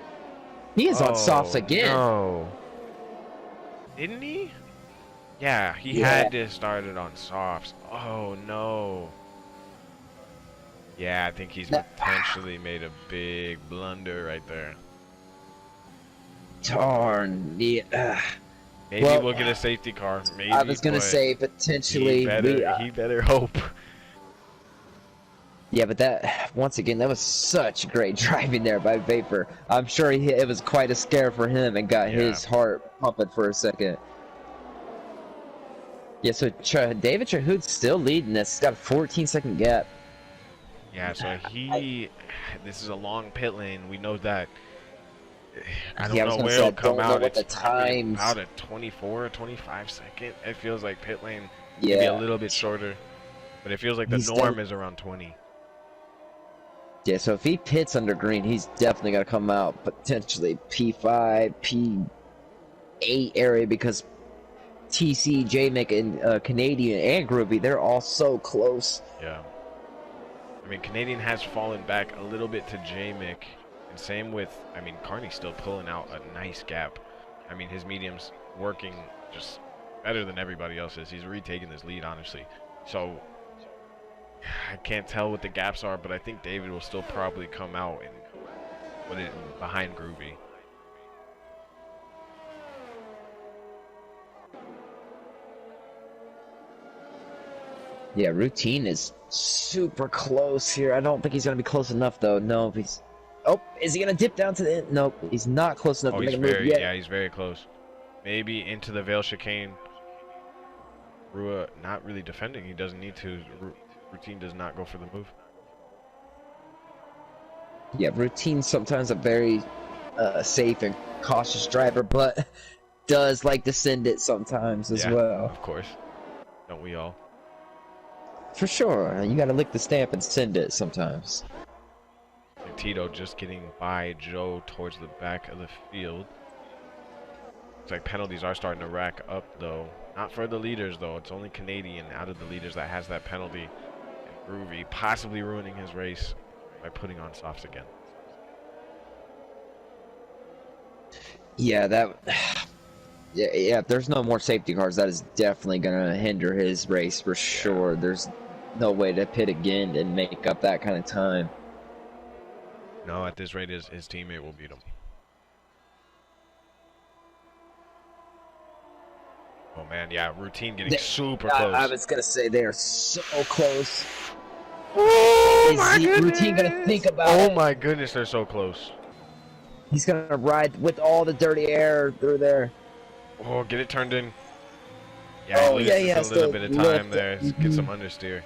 He is on softs again. No. Didn't he? Yeah, he had to start it on softs. Oh no. Yeah, I think he's potentially made a big blunder right there. Darn. Yeah. Maybe we'll get a safety car. Maybe. I was gonna say potentially. He better hope. Yeah, but that, once again, that was such great driving there by Vapor. I'm sure it was quite a scare for him and got his heart pumping for a second. Yeah, so David Chahoud's still leading this. He's got a 14-second gap. Yeah, so this is a long pit lane. We know that. I don't know where it'll come out. It's probably about a 24 or 25 second. It feels like pit lane maybe a little bit shorter. But it feels like the norm is around 20. Yeah, so if he pits under green, he's definitely going to come out potentially P5, P8 area because TC, J-Mick, and Canadian and Groovy, they're all so close. Yeah. I mean, Canadian has fallen back a little bit to J-Mick, and same with, I mean, Carney's still pulling out a nice gap. I mean, his medium's working just better than everybody else's. He's retaking this lead, honestly. So I can't tell what the gaps are, but I think David will still probably come out and put it behind Groovy. Yeah, Routine is super close here. I don't think he's going to be close enough, though. No, he's... Oh, is he going to dip down to the end? Nope, he's not close enough to make a move yet. Yeah, he's very close. Maybe into the Veil chicane. Rua not really defending. He doesn't need to. Routine does not go for the move. Yeah, Routine sometimes a very safe and cautious driver, but does like to send it sometimes as well. Of course. Don't we all? For sure. You got to lick the stamp and send it sometimes. And Tito just getting by Joe towards the back of the field. Looks like penalties are starting to rack up, though. Not for the leaders, though. It's only Canadian out of the leaders that has that penalty. And Groovy possibly ruining his race by putting on softs again. Yeah, yeah, if there's no more safety cars, that is definitely going to hinder his race for sure. There's no way to pit again and make up that kind of time. No, at this rate, his teammate will beat him. Oh man, yeah, Routine getting super close. I was gonna say they are so close. Oh my goodness! Routine gonna think about it? Oh my goodness, they're so close. He's gonna ride with all the dirty air through there. Oh, get it turned in. Yeah, a little bit of time there. Get some understeer.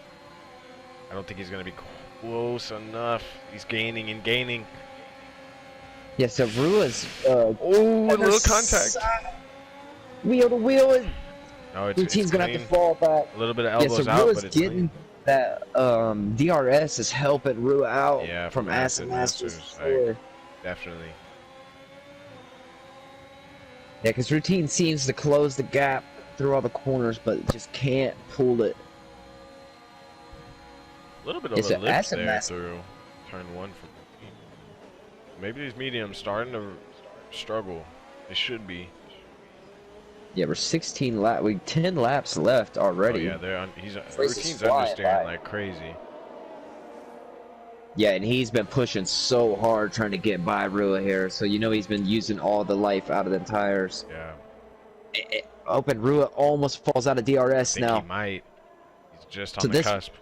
I don't think he's gonna be close enough. He's gaining and gaining. Yeah, so Rua's oh, a little contact. Wheel to wheel. No, Routine's gonna have to fall back. A little bit of elbows so out, Rua's but it's getting that DRS is helping Rua out from Acid Masters. Definitely. Yeah, because Routine seems to close the gap through all the corners, but just can't pull it. A little bit of a lift there through turn one for Routine. Maybe these mediums starting to struggle. They should be. Yeah, we're 16 laps. 10 laps left already. Oh yeah, Routine's understeering like crazy. Yeah, and he's been pushing so hard trying to get by Rua here, so you know he's been using all the life out of the tires. Yeah. Open Rua almost falls out of DRS now. He might. He's just on the cusp.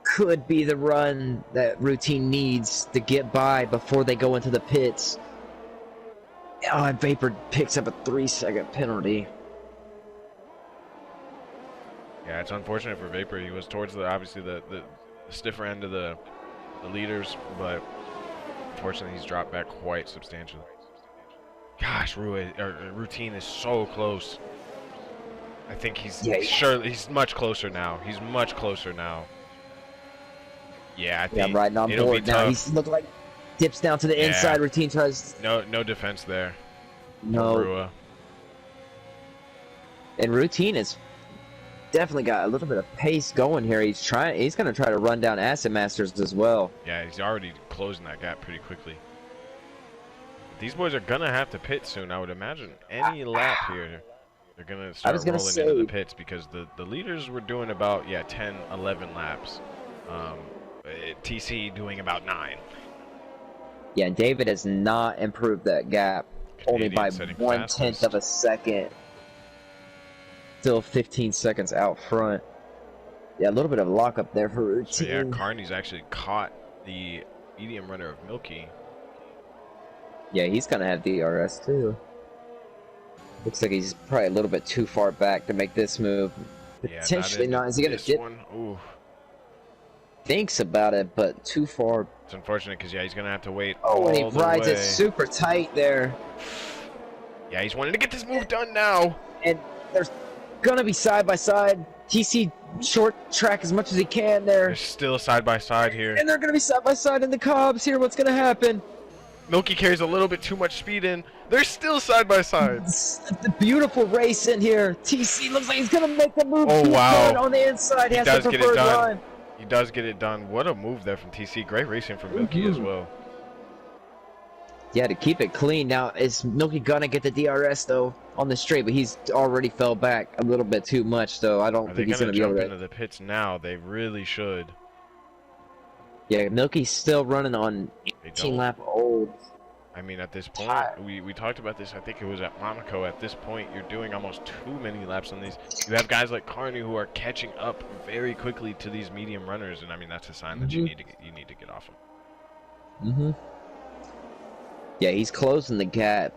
Could be the run that Routine needs to get by before they go into the pits. Oh, and Vapor picks up a 3-second penalty. Yeah, it's unfortunate for Vapor. He was towards obviously the stiffer end of the leaders, but unfortunately he's dropped back quite substantially. Gosh, Routine is so close. I think he's much closer now. He's much closer now. Yeah, I think I'm riding on board now. He's looking like dips down to the inside. Routine tries. No defense there. No. And Routine is definitely got a little bit of pace going here. He's gonna try to run down Acid Masters as well. Yeah, he's already closing that gap pretty quickly. These boys are gonna have to pit soon, I would imagine. Any lap here, they're gonna start rolling into the pits because the leaders were doing about 10, 11 laps. TC doing about 9. Yeah, David has not improved that gap, only by 1/10 of a second. Still 15 seconds out front. Yeah, a little bit of lockup there for Routine. So yeah, Carney's actually caught the medium runner of Milky. Yeah, he's gonna have DRS too. Looks like he's probably a little bit too far back to make this move. Potentially not. Is he gonna get one? Ooh. Thinks about it, but too far. It's unfortunate because he's gonna have to wait. Oh, and he rides it super tight there. Yeah, he's wanting to get this move done now. And there's gonna be side by side. TC short track as much as he can there. They're still side by side here. And they're gonna be side by side in the Cobbs here. What's gonna happen? Milky carries a little bit too much speed in. They're still side by side. The beautiful race in here. TC looks like he's gonna make the move. Oh wow! On the inside, he does get it done. He does get it done. What a move there from TC. Great racing from Milky as well. Yeah, to keep it clean. Now, is Milky gonna get the DRS though on the straight? But he's already fell back a little bit too much, though. I don't think he's gonna be able to jump into the pits now. They really should. Yeah, Milky's still running on 18-lap old. I mean, at this point, we talked about this. I think it was at Monaco. At this point, you're doing almost too many laps on these. You have guys like Carney who are catching up very quickly to these medium runners, and I mean that's a sign that you need to get off them. Yeah, he's closing the gap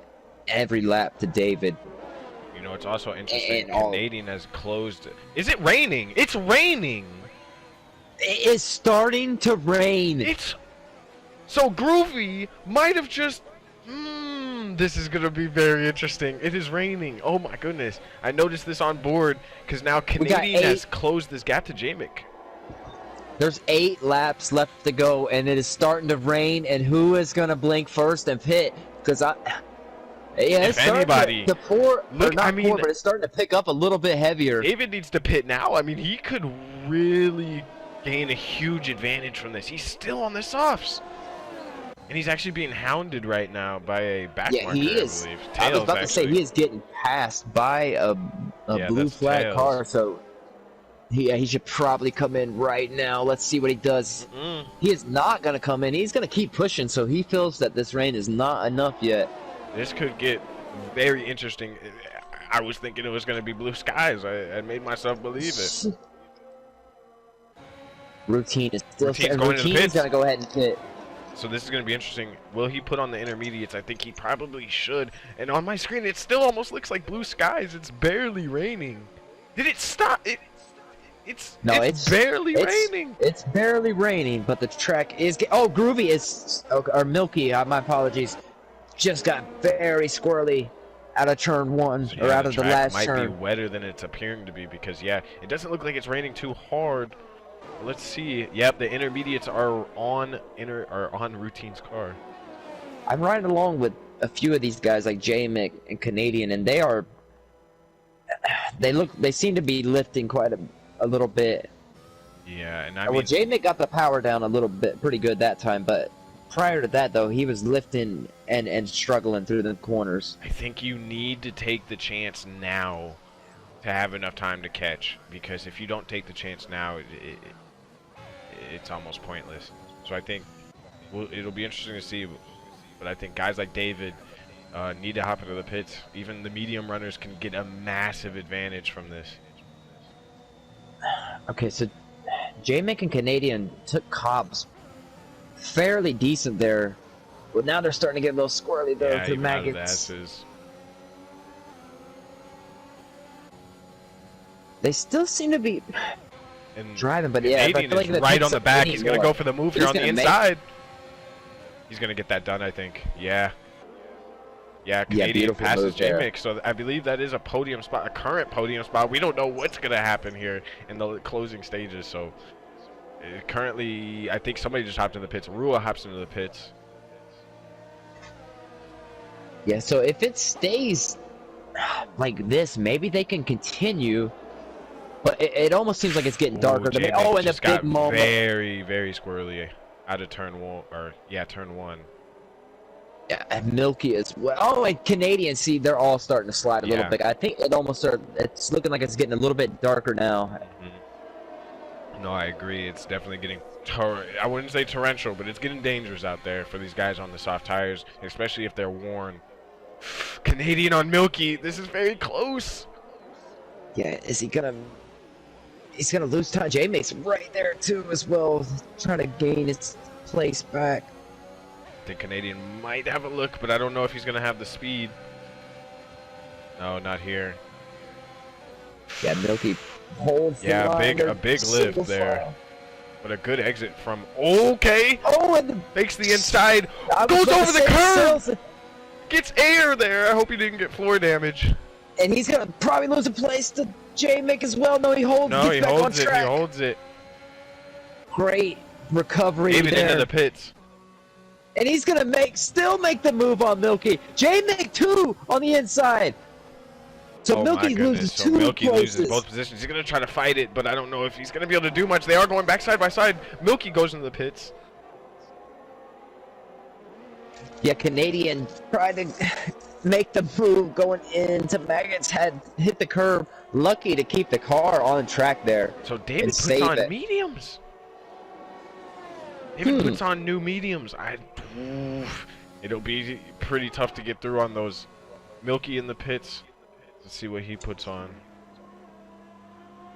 every lap to David. You know, it's also interesting. Canadian has closed. Is it raining? It's raining. It is starting to rain. It's so Groovy might have just. This is gonna be very interesting. It is raining. Oh my goodness! I noticed this on board because now Canadian has closed this gap to J-Mick. There's 8 laps left to go, and it is starting to rain. And who is gonna blink first and pit? Because it's anybody. To pour, look, not pour, but it's starting to pick up a little bit heavier. David needs to pit now. I mean, he could really gain a huge advantage from this. He's still on the softs. And he's actually being hounded right now by a back marker, he is. I believe. Tails, I was about to say, he is getting passed by a blue flag car, so he should probably come in right now. Let's see what he does. He is not going to come in. He's going to keep pushing, so he feels that this rain is not enough yet. This could get very interesting. I was thinking it was going to be blue skies. I made myself believe it. Routine is still Routine's going to go ahead and pit. So this is going to be interesting. Will he put on the intermediates? I think he probably should. And on my screen, it still almost looks like blue skies. It's barely raining. Did it stop? It's barely raining. It's barely raining, but the track is. Groovy is. Or Milky. My apologies. Just got very squirrely out of turn 1 so, or out of the last turn. Might be wetter than it's appearing to be because it doesn't look like it's raining too hard. Let's see. Yep, the intermediates are on Routine's car. I'm riding along with a few of these guys like J-Mick and Canadian, and they seem to be lifting quite a little bit. Yeah, and I mean, J-Mick got the power down a little bit, pretty good that time, but prior to that though, he was lifting and struggling through the corners. I think you need to take the chance now to have enough time to catch, because if you don't take the chance now, it's almost pointless. So I think it'll be interesting to see, but I think guys like David need to hop into the pits. Even the medium runners can get a massive advantage from this. Okay, so J-Mick and Canadian took Cobbs fairly decent there, but now they're starting to get a little squirrely though. Yeah, to even maggots. Out of the S's. They still seem to be driving, but Canadian I feel like is right on the back. He's going to go for the move here on the inside. He's going to get that done, I think. Yeah. Yeah, Canadian passes J-Mick, so I believe that is a podium spot, a current podium spot. We don't know what's going to happen here in the closing stages, so currently I think somebody just hopped in the pits. Rua hops into the pits. Yeah, so if it stays like this, maybe they can continue. But it almost seems like it's getting darker. And a big moment. Very, very squirrely. out of turn one, or yeah, turn one. Yeah, and Milky as well. Oh, and Canadian, see, they're all starting to slide a little bit. I think it almost it's looking like it's getting a little bit darker now. No, I agree. It's definitely getting, I wouldn't say torrential, but it's getting dangerous out there for these guys on the soft tires, especially if they're worn. Canadian on Milky. This is very close. Yeah, is he gonna? He's gonna lose time. J-Make's right there too as well, trying to gain his place back. I think Canadian might have a look, but I don't know if he's gonna have the speed. No, not here. Yeah, Milky holds the line. a big lift there. But a good exit from. Okay. Oh, and fakes the inside. Goes over the curb. Gets air there. I hope he didn't get floor damage. And he's gonna probably lose a place to J-Make as well. No, he holds. No, he holds it. Track. He holds it. Great recovery Even there. into the pits. And he's gonna still make the move on Milky. J-Make 2 on the inside. So Milky loses two Milky places. loses both positions. He's gonna try to fight it, but I don't know if he's gonna be able to do much. They are going back side by side. Milky goes into the pits. Yeah, Canadian tried to make the move going into Maggot's head, hit the curb. Lucky to keep the car on track there. So David puts on mediums. David puts on new mediums. It'll be pretty tough to get through on those. Milky in the pits. Let's see what he puts on.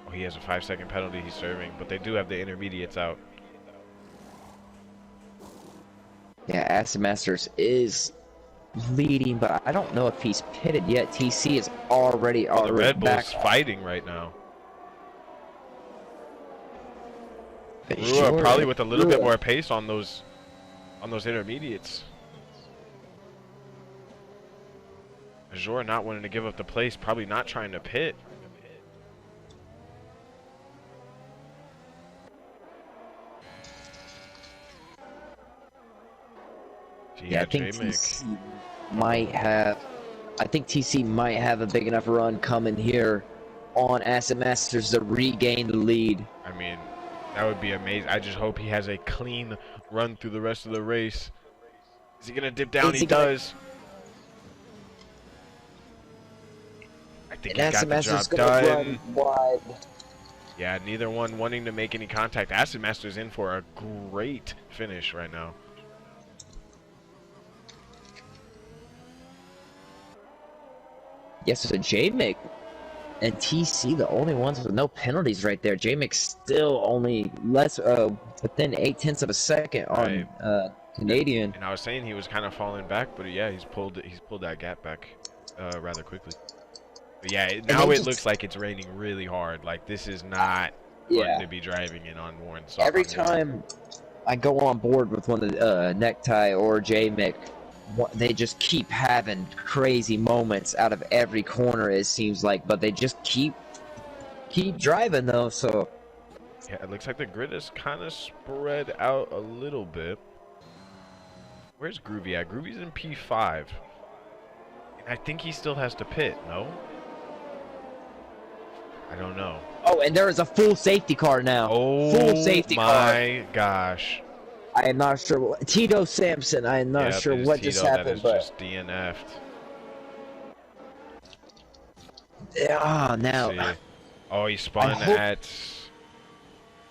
Oh, he has a 5-second penalty he's serving, but they do have the intermediates out. Yeah, Acid Masters is leading, but I don't know if he's pitted yet. TC is already the Red Bull's back. fighting right now. Sure, probably with a little bit more pace on those intermediates. Azure not wanting to give up the place, probably not trying to pit. Yeah, I think TC might have. I think TC might have a big enough run coming here on Acid Masters to regain the lead. I mean, that would be amazing. I just hope he has a clean run through the rest of the race. Is he gonna dip down? He does. I think he got the job done. Wide. Yeah, neither one wanting to make any contact. Acid Master's in for a great finish right now. Yes, so J-Make and TC, the only ones with no penalties right there. J-Make's still only within 0.8 of a second on Canadian. And I was saying he was kind of falling back, but yeah, he's pulled that gap back rather quickly. But yeah, now it looks like it's raining really hard. Like this is not fun to be driving in on worn soft. Every time I go on board with one of Necktie or J-Make, they just keep having crazy moments out of every corner, it seems like, but they just keep driving though. So yeah, it looks like the grid is kind of spread out a little bit. Where's Groovy at? Groovy's in P5. I think he still has to pit, no? I don't know. Oh, and there is a full safety car now. Oh, full safety car. My gosh. I am not sure. Tito Sampson, I am not sure what just happened, but just DNF'd. Yeah, now. See. Oh, he spun at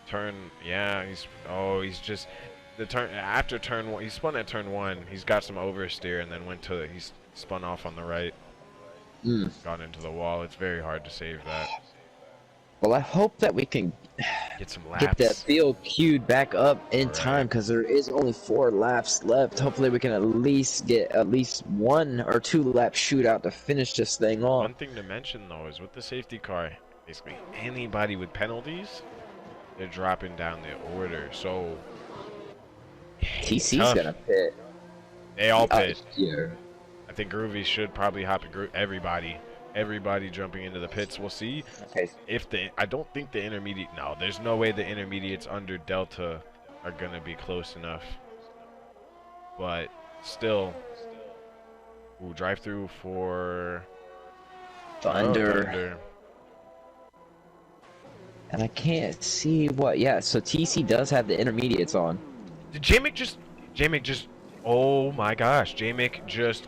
turn. Yeah, he's just the turn after turn one. He spun at turn one. He's got some oversteer and then he's spun off on the right. Gone into the wall. It's very hard to save that. Well, I hope that we can get some laps. Get that field queued back up in time, because there is only 4 laps left. Hopefully we can at least get at least 1 or 2 lap shootout to finish this thing off. One thing to mention though is with the safety car, basically anybody with penalties, they're dropping down the order. So TC's gonna pit. They all pit. Yeah. I think Groovy should probably hop in. Everybody jumping into the pits. We'll see if I don't think the intermediate. No, there's no way the intermediates under Delta are gonna be close enough. But still, drive through for Thunder. And I can't see what. Yeah, so TC does have the intermediates on. Did J-Mick just, oh my gosh, J-Mick just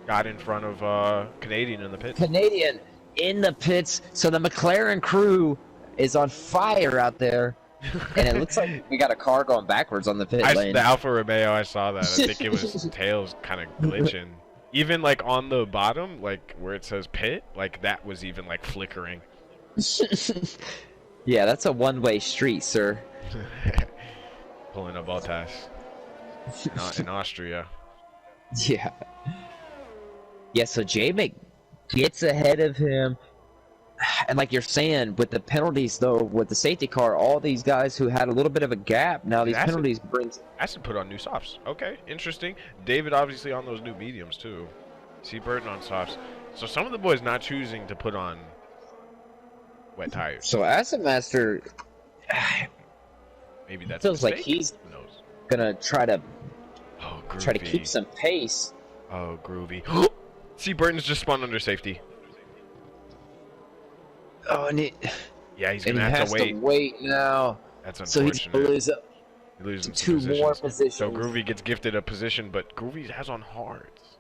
got in front of Canadian in the pits. Canadian in the pits, so the McLaren crew is on fire out there. And it looks like we got a car going backwards on the pit lane. The Alfa Romeo, I saw that. I think it was tails kind of glitching. Even like on the bottom, like where it says pit, like that was even like flickering. Yeah, that's a one-way street, sir. Pulling a Bottas in Austria. Yeah. Yeah, so J-Mick gets ahead of him. And like you're saying, with the penalties, though, with the safety car, all these guys who had a little bit of a gap, now these penalties brings... Acid put on new softs. Okay, interesting. David obviously on those new mediums, too. See Burton on softs. So some of the boys not choosing to put on wet tires. So Acid Master... Maybe that's feels like he's gonna try to keep some pace. Oh, groovy. See, Burton's just spun under safety. Oh, and yeah, he's gonna have to wait now. That's So unfortunate. he's gonna lose losing two more positions. So Groovy gets gifted a position, but Groovy has on hards.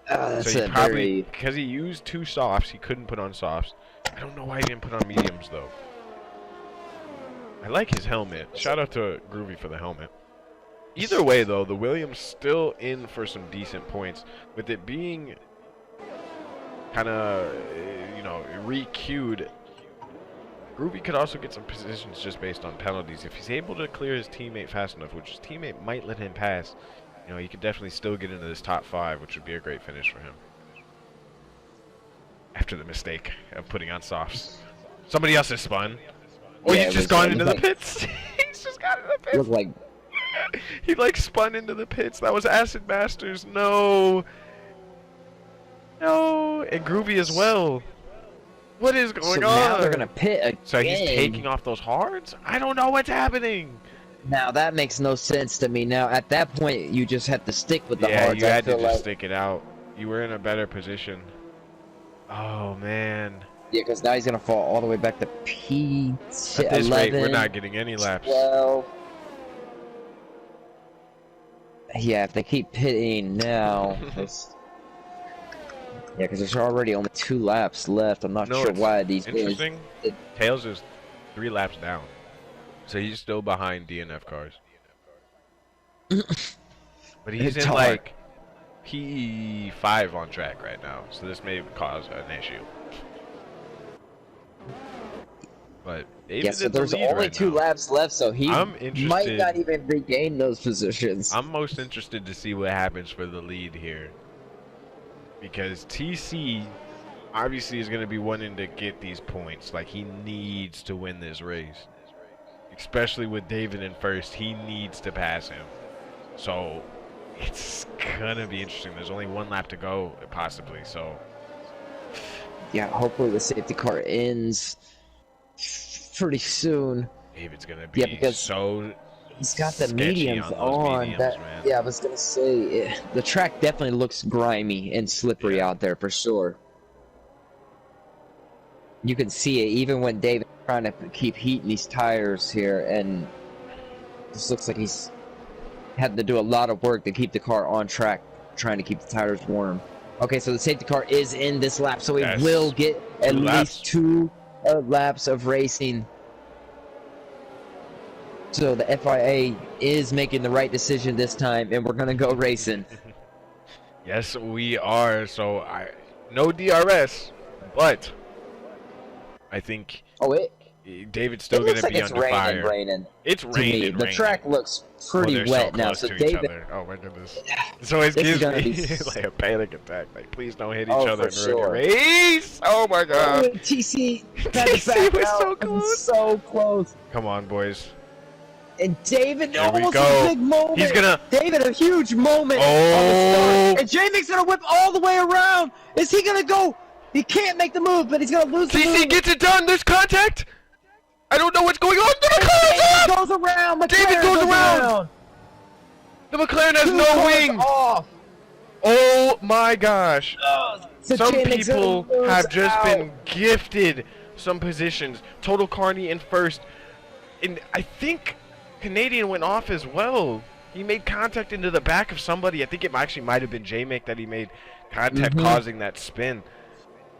That's so he probably, because he used 2 softs, he couldn't put on softs. I don't know why he didn't put on mediums though. I like his helmet. Shout out to Groovy for the helmet. Either way though, the Williams still in for some decent points, with it being kind of, you know, re-queued. Groovy could also get some positions just based on penalties. If he's able to clear his teammate fast enough, which his teammate might let him pass, you know, he could definitely still get into this top 5, which would be a great finish for him. After the mistake of putting on softs. Somebody else has spun. Oh, yeah, he's just gone into the pits. He's just got into the pits. Looked like... he, like, spun into the pits. That was Acid Masters. No. No. And Groovy as well. What is going on? Now they're going to pit again. So he's taking off those hards? I don't know what's happening. Now, that makes no sense to me. Now, at that point, you just have to stick with the hards. Yeah, you had to just stick it out. You were in a better position. Oh, man. Yeah, because now he's going to fall all the way back to P11. At this rate, we're not getting any laps. 12. Yeah, if they keep pitting now... Yeah, because there's already only 2 laps left. I'm not sure why these interesting. Tails is 3 laps down. So he's still behind DNF cars. But he's in like P5 on track right now, so this may cause an issue. But David, yeah, so there's only 2 laps left, so he might not even regain those positions. I'm most interested to see what happens for the lead here, because TC obviously is going to be wanting to get these points. Like, he needs to win this race. Especially with David in first, he needs to pass him. So it's gonna be interesting. There's only 1 lap to go, possibly. So yeah, hopefully the safety car ends pretty soon. David's gonna be because he's got the mediums on. Yeah, I was gonna say the track definitely looks grimy and slippery out there for sure. You can see it even when David's trying to keep heating these tires here, and this looks like he's had to do a lot of work to keep the car on track, trying to keep the tires warm. Okay, so the safety car is in this lap, so he will get at least 2 laps of racing. So the FIA is making the right decision this time, and we're gonna go racing. Yes, we are. So no DRS, but I think David's still going to be under fire. It's raining. The track looks pretty wet now. So David, oh my goodness! So it gives me like a panic attack. Like, please don't hit each other and ruin your race. Oh my god! TC was so close. So close. Come on, boys. And David, almost a big moment. David, a huge moment. Oh! And J-Mick's gonna whip all the way around. Is he gonna go? He can't make the move, but he's gonna lose the move. TC gets it done. There's contact. I don't know what's going on. David goes around. David goes around. The McLaren has no wing. Off. Oh my gosh. Some people have just been gifted some positions. Total Carney in first. And I think Canadian went off as well. He made contact into the back of somebody. I think it actually might have been J-Mick that he made contact causing that spin.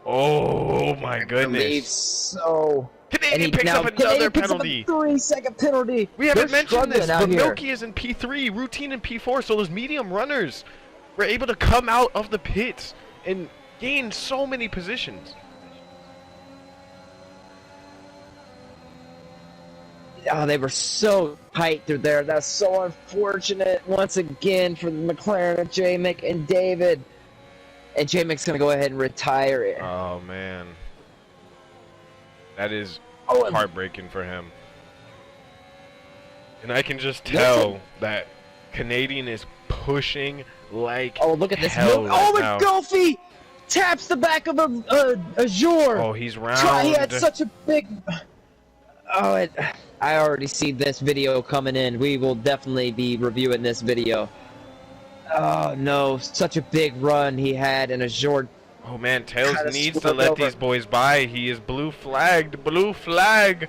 Oh my I believe goodness. so. Canadian picks up another penalty. 3-second penalty. We haven't mentioned this, but here. Milky is in P3, Routine in P4, so those medium runners were able to come out of the pits and gain so many positions. Oh, they were so tight through there. That's so unfortunate once again for the McLaren of J-Mick and David. And J-Mick's going to go ahead and retire it. Oh, man. That is and heartbreaking for him. And I can just tell that Canadian is pushing like look at this. hell right now. McGulfey taps the back of a Jour. Oh, he's round. He had such a big... I already see this video coming in. We will definitely be reviewing this video. Oh no, such a big run he had in a Jour. Oh man, Tails needs to let these boys by. He is blue flagged. Blue flag.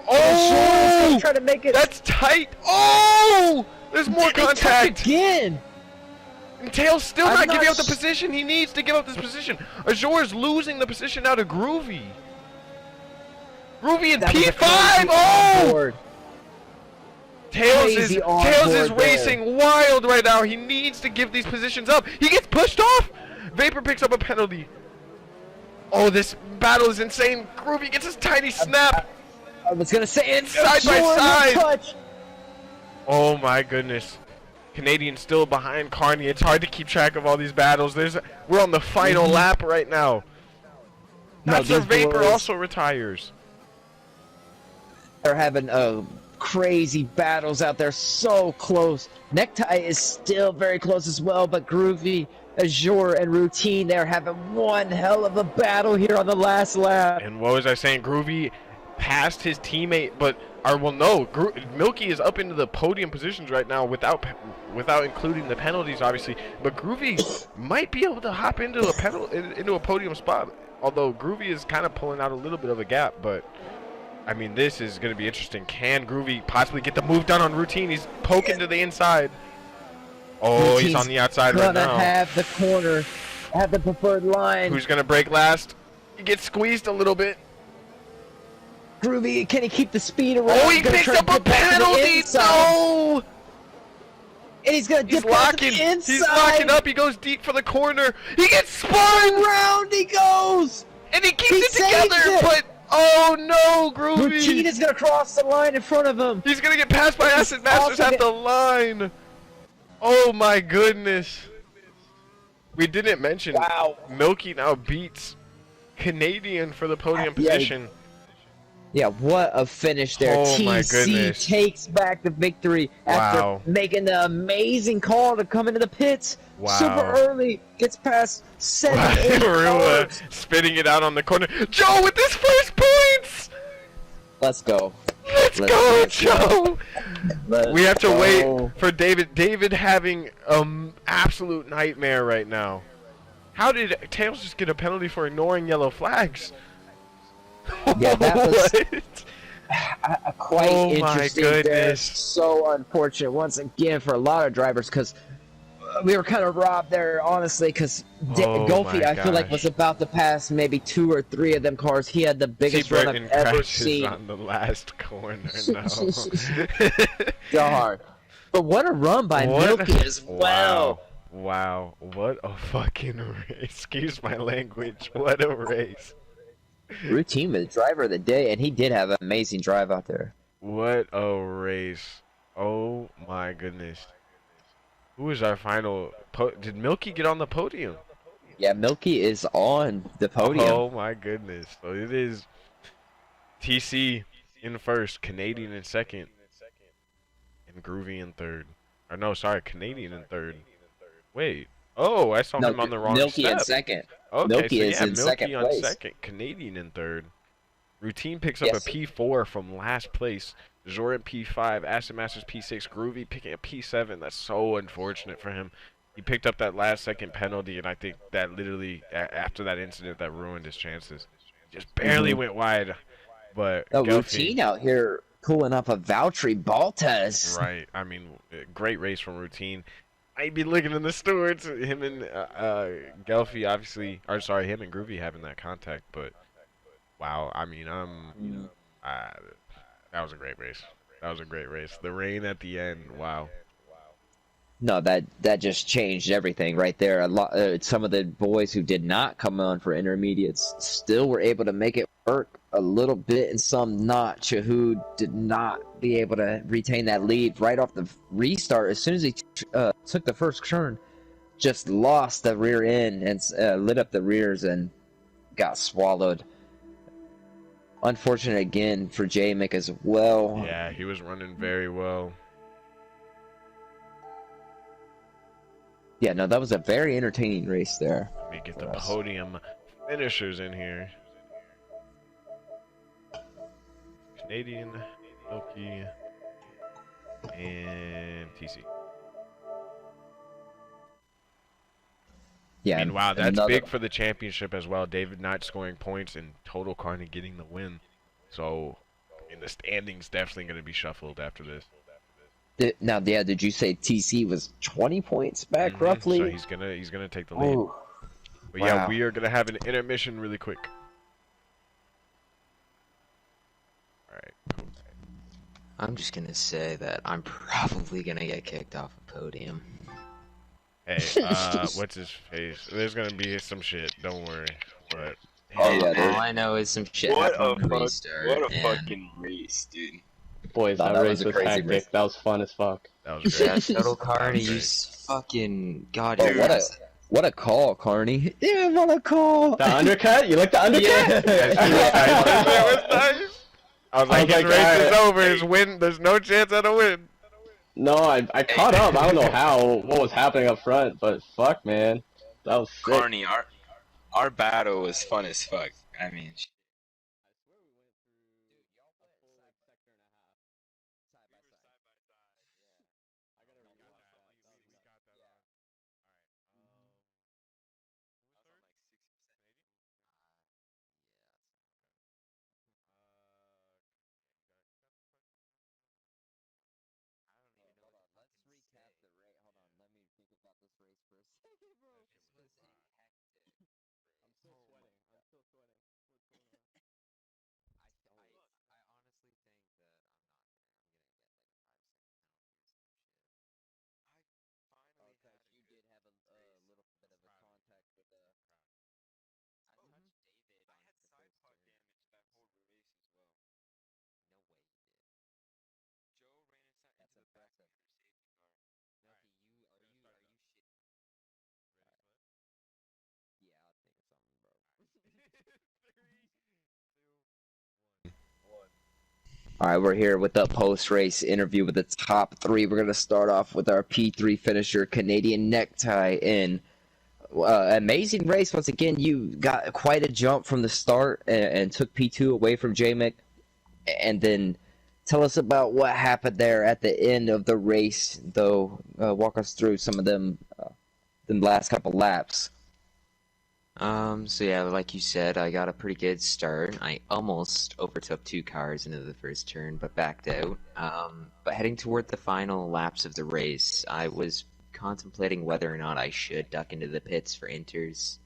Oh! Try to make it. That's tight. Oh! There's more contact. Again. And Tails still not giving up the position. He needs to give up this position. Azure is losing the position now to Groovy. Groovy in P5. Oh! Tails is racing wild right now. He needs to give these positions up. He gets pushed off. Vapor picks up a penalty. Oh, this battle is insane. Groovy gets his tiny snap. I was gonna say it side by side. Oh my goodness. Canadian still behind Carney. It's hard to keep track of all these battles. We're on the final lap right now. That's where Vapor also retires. They're having crazy battles out there, so close. Necktie is still very close as well, but Groovy, Azure, and Routine, they're having one hell of a battle here on the last lap. And what was I saying? Groovy passed his teammate, but Milky is up into the podium positions right now without including the penalties, obviously. But Groovy might be able to hop into a podium spot. Although Groovy is kind of pulling out a little bit of a gap, but I mean, this is going to be interesting. Can Groovy possibly get the move done on Routine? He's poking to the inside. Oh, he's on the outside right now. Gonna have the corner, have the preferred line. Who's going to break last? He gets squeezed a little bit. Groovy, can he keep the speed around? Oh, he picks up a penalty! No! And he's going to dip back to the inside. He's locking up. He goes deep for the corner. He gets spun! Around he goes! And he keeps it together, but... Oh no, Groovy! Routine is gonna cross the line in front of him. He's gonna get passed by Acid Masters at the line. Oh my goodness! We didn't mention. Wow. Milky now beats Canadian for the podium position. Yeah, what a finish there. Oh TC my goodness! Takes back the victory after making the amazing call to come into the pits. Wow. Super early, gets past 7-8 cars. Spitting it out on the corner. Joe with his first points! Let's go. Let's go, Joe! We have to wait for David. David having absolute nightmare right now. How did Tails just get a penalty for ignoring yellow flags? Yeah, that was quite interesting. Goodness. So unfortunate once again for a lot of drivers because we were kind of robbed there, honestly, because Golfy, I feel like, was about to pass maybe 2 or 3 of them cars. He had the biggest run I've ever seen. On the last corner, no. Darn. But what a run by Milky as well. Wow, what a fucking race. Excuse my language. What a race. Routine was driver of the day, and he did have an amazing drive out there. What a race. Oh my goodness. Who is our final? Did Milky get on the podium? Yeah, Milky is on the podium. Oh my goodness. So it is TC in first, Canadian in second, and Groovy in third. Or no, sorry, Canadian in third. Wait. Oh, I saw him on the wrong Milky step. in second. Okay, Milky so is in second Milky place. on second, Canadian in third. Routine picks up a P4 from last place. Zoran P5, Acid Masters P6, Groovy picking a P7. That's so unfortunate for him. He picked up that last second penalty, and I think that literally, after that incident, that ruined his chances. Just barely went wide. But Routine out here cooling off of Valtteri Bottas. Right. I mean, great race from Routine. I'd be looking in the stewards. Him and Gelfie, obviously, or sorry, him and Groovy having that contact. But wow, I mean, uh, that was a great race. That was a great race. The rain at the end, wow. No, that just changed everything right there. A lot, some of the boys who did not come on for intermediates still were able to make it work a little bit, and some not. Shahood did not be able to retain that lead right off the restart. As soon as he took the first turn, just lost the rear end and lit up the rears and got swallowed. Unfortunate again for J-Mick as well. Yeah, he was running very well. Yeah, no, that was a very entertaining race there. Let me get the podium finishers in here. Canadian, Milky, and TC. Yeah, I mean, wow, that's big for the championship as well. David not scoring points and Total Carney getting the win. So, in the standings, definitely going to be shuffled after this. Now, yeah, did you say TC was 20 points back roughly? So he's gonna take the lead. Ooh. But Wow. yeah, we are gonna have an intermission really quick. All right, cool. I'm just gonna say that I'm probably gonna get kicked off a podium. Hey, what's his face? There's gonna be some shit. Don't worry. But All I know is some shit happened on the restart. What a fucking race, dude. Boys, that race was hectic. Race. That was fun as fuck. That was great. Yeah, Total Carney, you fucking god. What a call, Carney! Yeah, what a call! The undercut? You like the undercut? That was nice. I was like, his race is over. His win. There's no chance at a win. No, I caught up. I don't know how, what was happening up front, but fuck, man, that was sick. Carney, our battle was fun as fuck. I mean. All right, we're here with the post-race interview with the top three. We're going to start off with our P3 finisher, Canadian Necktie. In amazing race. Once again, you got quite a jump from the start and took P2 away from J-Mick. And then tell us about what happened there at the end of the race, though. Walk us through some of them last couple laps. So yeah, like you said, I got a pretty good start. I almost overtook 2 cars into the first turn, but backed out. But heading toward the final laps of the race, I was contemplating whether or not I should duck into the pits for inters,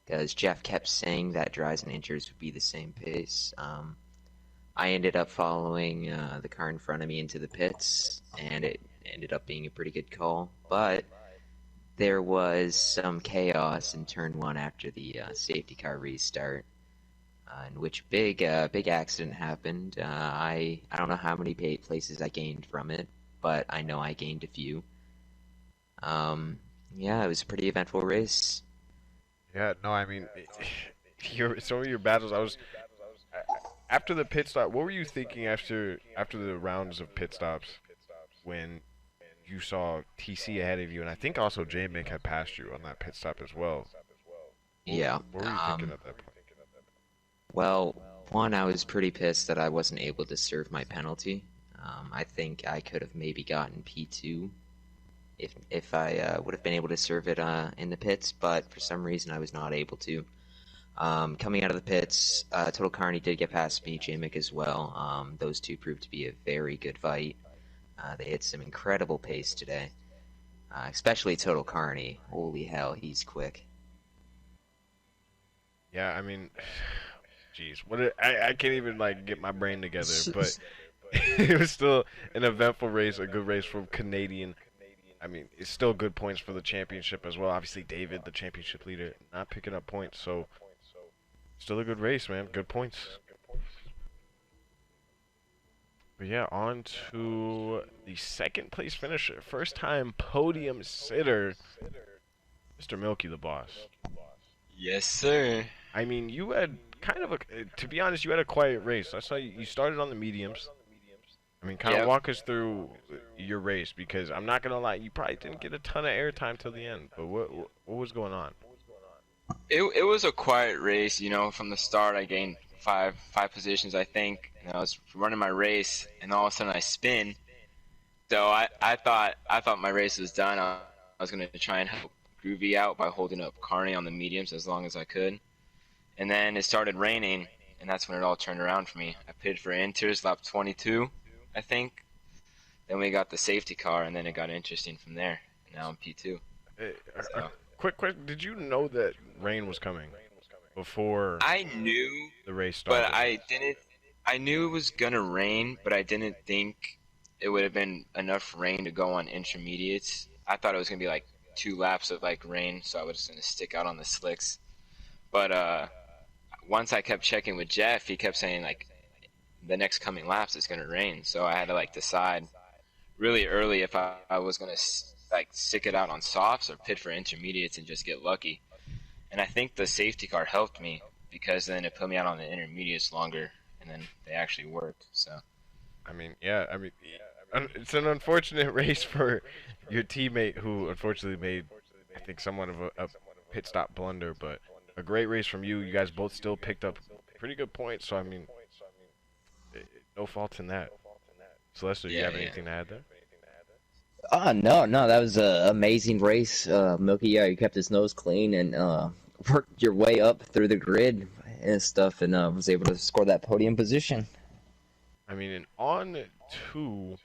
because Jeff kept saying that dries and inters would be the same pace. I ended up following the car in front of me into the pits, and it ended up being a pretty good call, but there was some chaos in turn 1 after the safety car restart, in which big accident happened. I don't know how many places I gained from it, but I know I gained a few. Yeah, it was a pretty eventful race. Yeah, no, I mean, some of your battles. After the pit stop. What were you thinking after the rounds of pit stops when you saw TC ahead of you, and I think also J-Mick had passed you on that pit stop as well? Yeah. What were you thinking at that point? Well, one, I was pretty pissed that I wasn't able to serve my penalty. I think I could have maybe gotten P2 if I would have been able to serve it in the pits, but for some reason I was not able to. Coming out of the pits, Total Carney did get past me, J-Mick as well. Those two proved to be a very good fight. They hit some incredible pace today, especially Total Carney. Holy hell, he's quick. Yeah, I mean, jeez, I can't even like get my brain together, but it was still an eventful race, a good race from Canadian. I mean, it's still good points for the championship as well. Obviously, David, the championship leader, not picking up points, so still a good race, man. Good points. But yeah, on to the second place finisher, first time podium sitter, Mr. Milky the Boss. Yes, sir. I mean, you had kind of a, to be honest, you had a quiet race. I saw you started on the mediums. I mean, kind of Yep. walk us through your race, because I'm not gonna lie, you probably didn't get a ton of airtime till the end. But what was going on? It was a quiet race, you know. From the start, I gained five positions, I think, and I was running my race, and all of a sudden I spin. So I thought my race was done. I was gonna try and help Groovy out by holding up Carney on the mediums as long as I could, and then it started raining, and that's when it all turned around for me. I pitted for Inters, lap 22, I think. Then we got the safety car, and then it got interesting from there. Now I'm P2. So. Quick question: did you know that rain was coming before I knew, the race started? but I didn't. I knew it was gonna rain, but I didn't think it would have been enough rain to go on intermediates. I thought it was gonna be like 2 laps of like rain, so I was just gonna stick out on the slicks. But once I kept checking with Jeff, he kept saying like the next coming laps it's gonna rain. So I had to like decide really early if I was gonna like stick it out on softs or pit for intermediates and just get lucky. And I think the safety car helped me, because then it put me out on the intermediates longer, and then they actually worked. So I mean, yeah. I mean, it's an unfortunate race for your teammate, who unfortunately made, I think, somewhat of a pit stop blunder. But a great race from you. You guys both still picked up pretty good points. So I mean, no fault in that. Celeste, do you have anything to add there? No, that was an amazing race. Milky, yeah, you kept his nose clean and worked your way up through the grid and stuff, and was able to score that podium position. I mean, and on to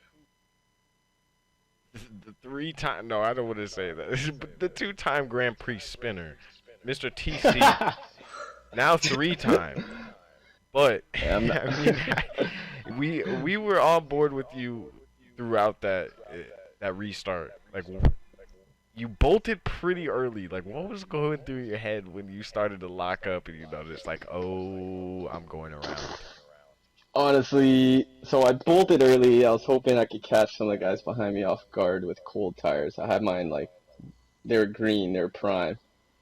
the 3-time, no, I don't want to say that, but the 2-time Grand Prix spinner, Mr. TC, now 3-time. But I mean, we were on board with you throughout that restart. Like, you bolted pretty early. Like, what was going through your head when you started to lock up and you noticed, like, oh, I'm going around? Honestly, so I bolted early. I was hoping I could catch some of the guys behind me off guard with cold tires. I had mine, like, they were green, they were prime.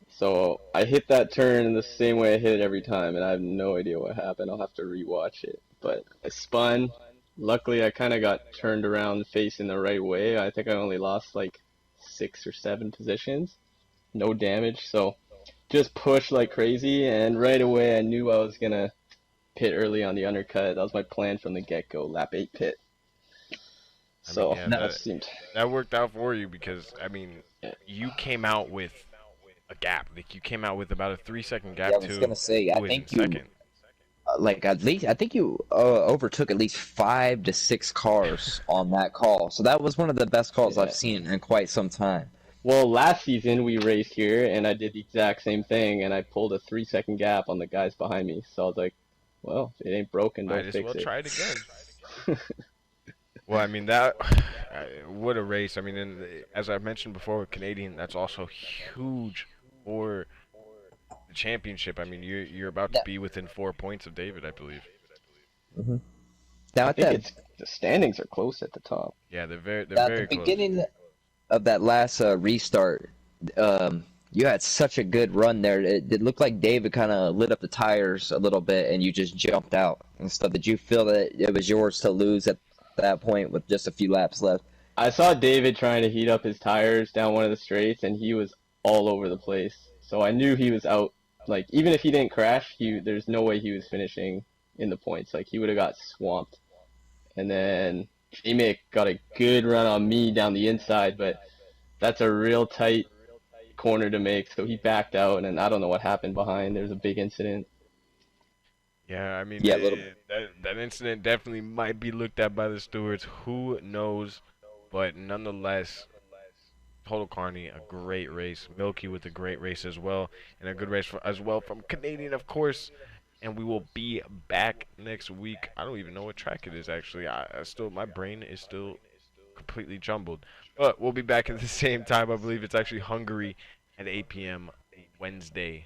So I hit that turn in the same way I hit it every time, and I have no idea what happened. I'll have to rewatch it. But I spun. Luckily, I kind of got turned around facing the right way. I think I only lost like 6 or 7 positions. No damage, so just pushed like crazy, and right away I knew I was going to pit early on the undercut. That was my plan from the get-go, lap 8 pit. So I mean, yeah, that worked out for you, because, I mean, you came out with a gap. Like, you came out with about a 3-second gap. Yeah, I was gonna say, I think you, second. Like, at least, I think you overtook at least 5 to 6 cars on that call. So that was one of the best calls I've seen in quite some time. Well, last season we raced here, and I did the exact same thing, and I pulled a 3-second gap on the guys behind me. So I was like, well, if it ain't broken, don't fix it. Might as well try it again. Well, I mean, what a race. I mean, as I mentioned before with Canadian, that's also huge for the championship. I mean, you're about to be within 4 points of David, I believe. Mm-hmm. Now, I think the standings are close at the top. Yeah, they're very at the close. Beginning of that last restart, you had such a good run there. It looked like David kind of lit up the tires a little bit, and you just jumped out and stuff. Did you feel that it was yours to lose at that point with just a few laps left? I saw David trying to heat up his tires down one of the straights, and he was all over the place. So I knew he was out. Like, even if he didn't crash, there's no way he was finishing in the points. Like, he would have got swamped. And then J-Mick got a good run on me down the inside, but that's a real tight corner to make, so he backed out, and I don't know what happened behind. There was a big incident. Yeah, I mean, Yeah, a little. that incident definitely might be looked at by the stewards. Who knows? But nonetheless, Total Carney, a great race. Milky with a great race as well, and a good race as well from Canadian, of course. And we will be back next week. I don't even know what track it is actually. I still, my brain is still completely jumbled. But we'll be back at the same time. I believe it's actually Hungary at 8 p.m. Wednesday.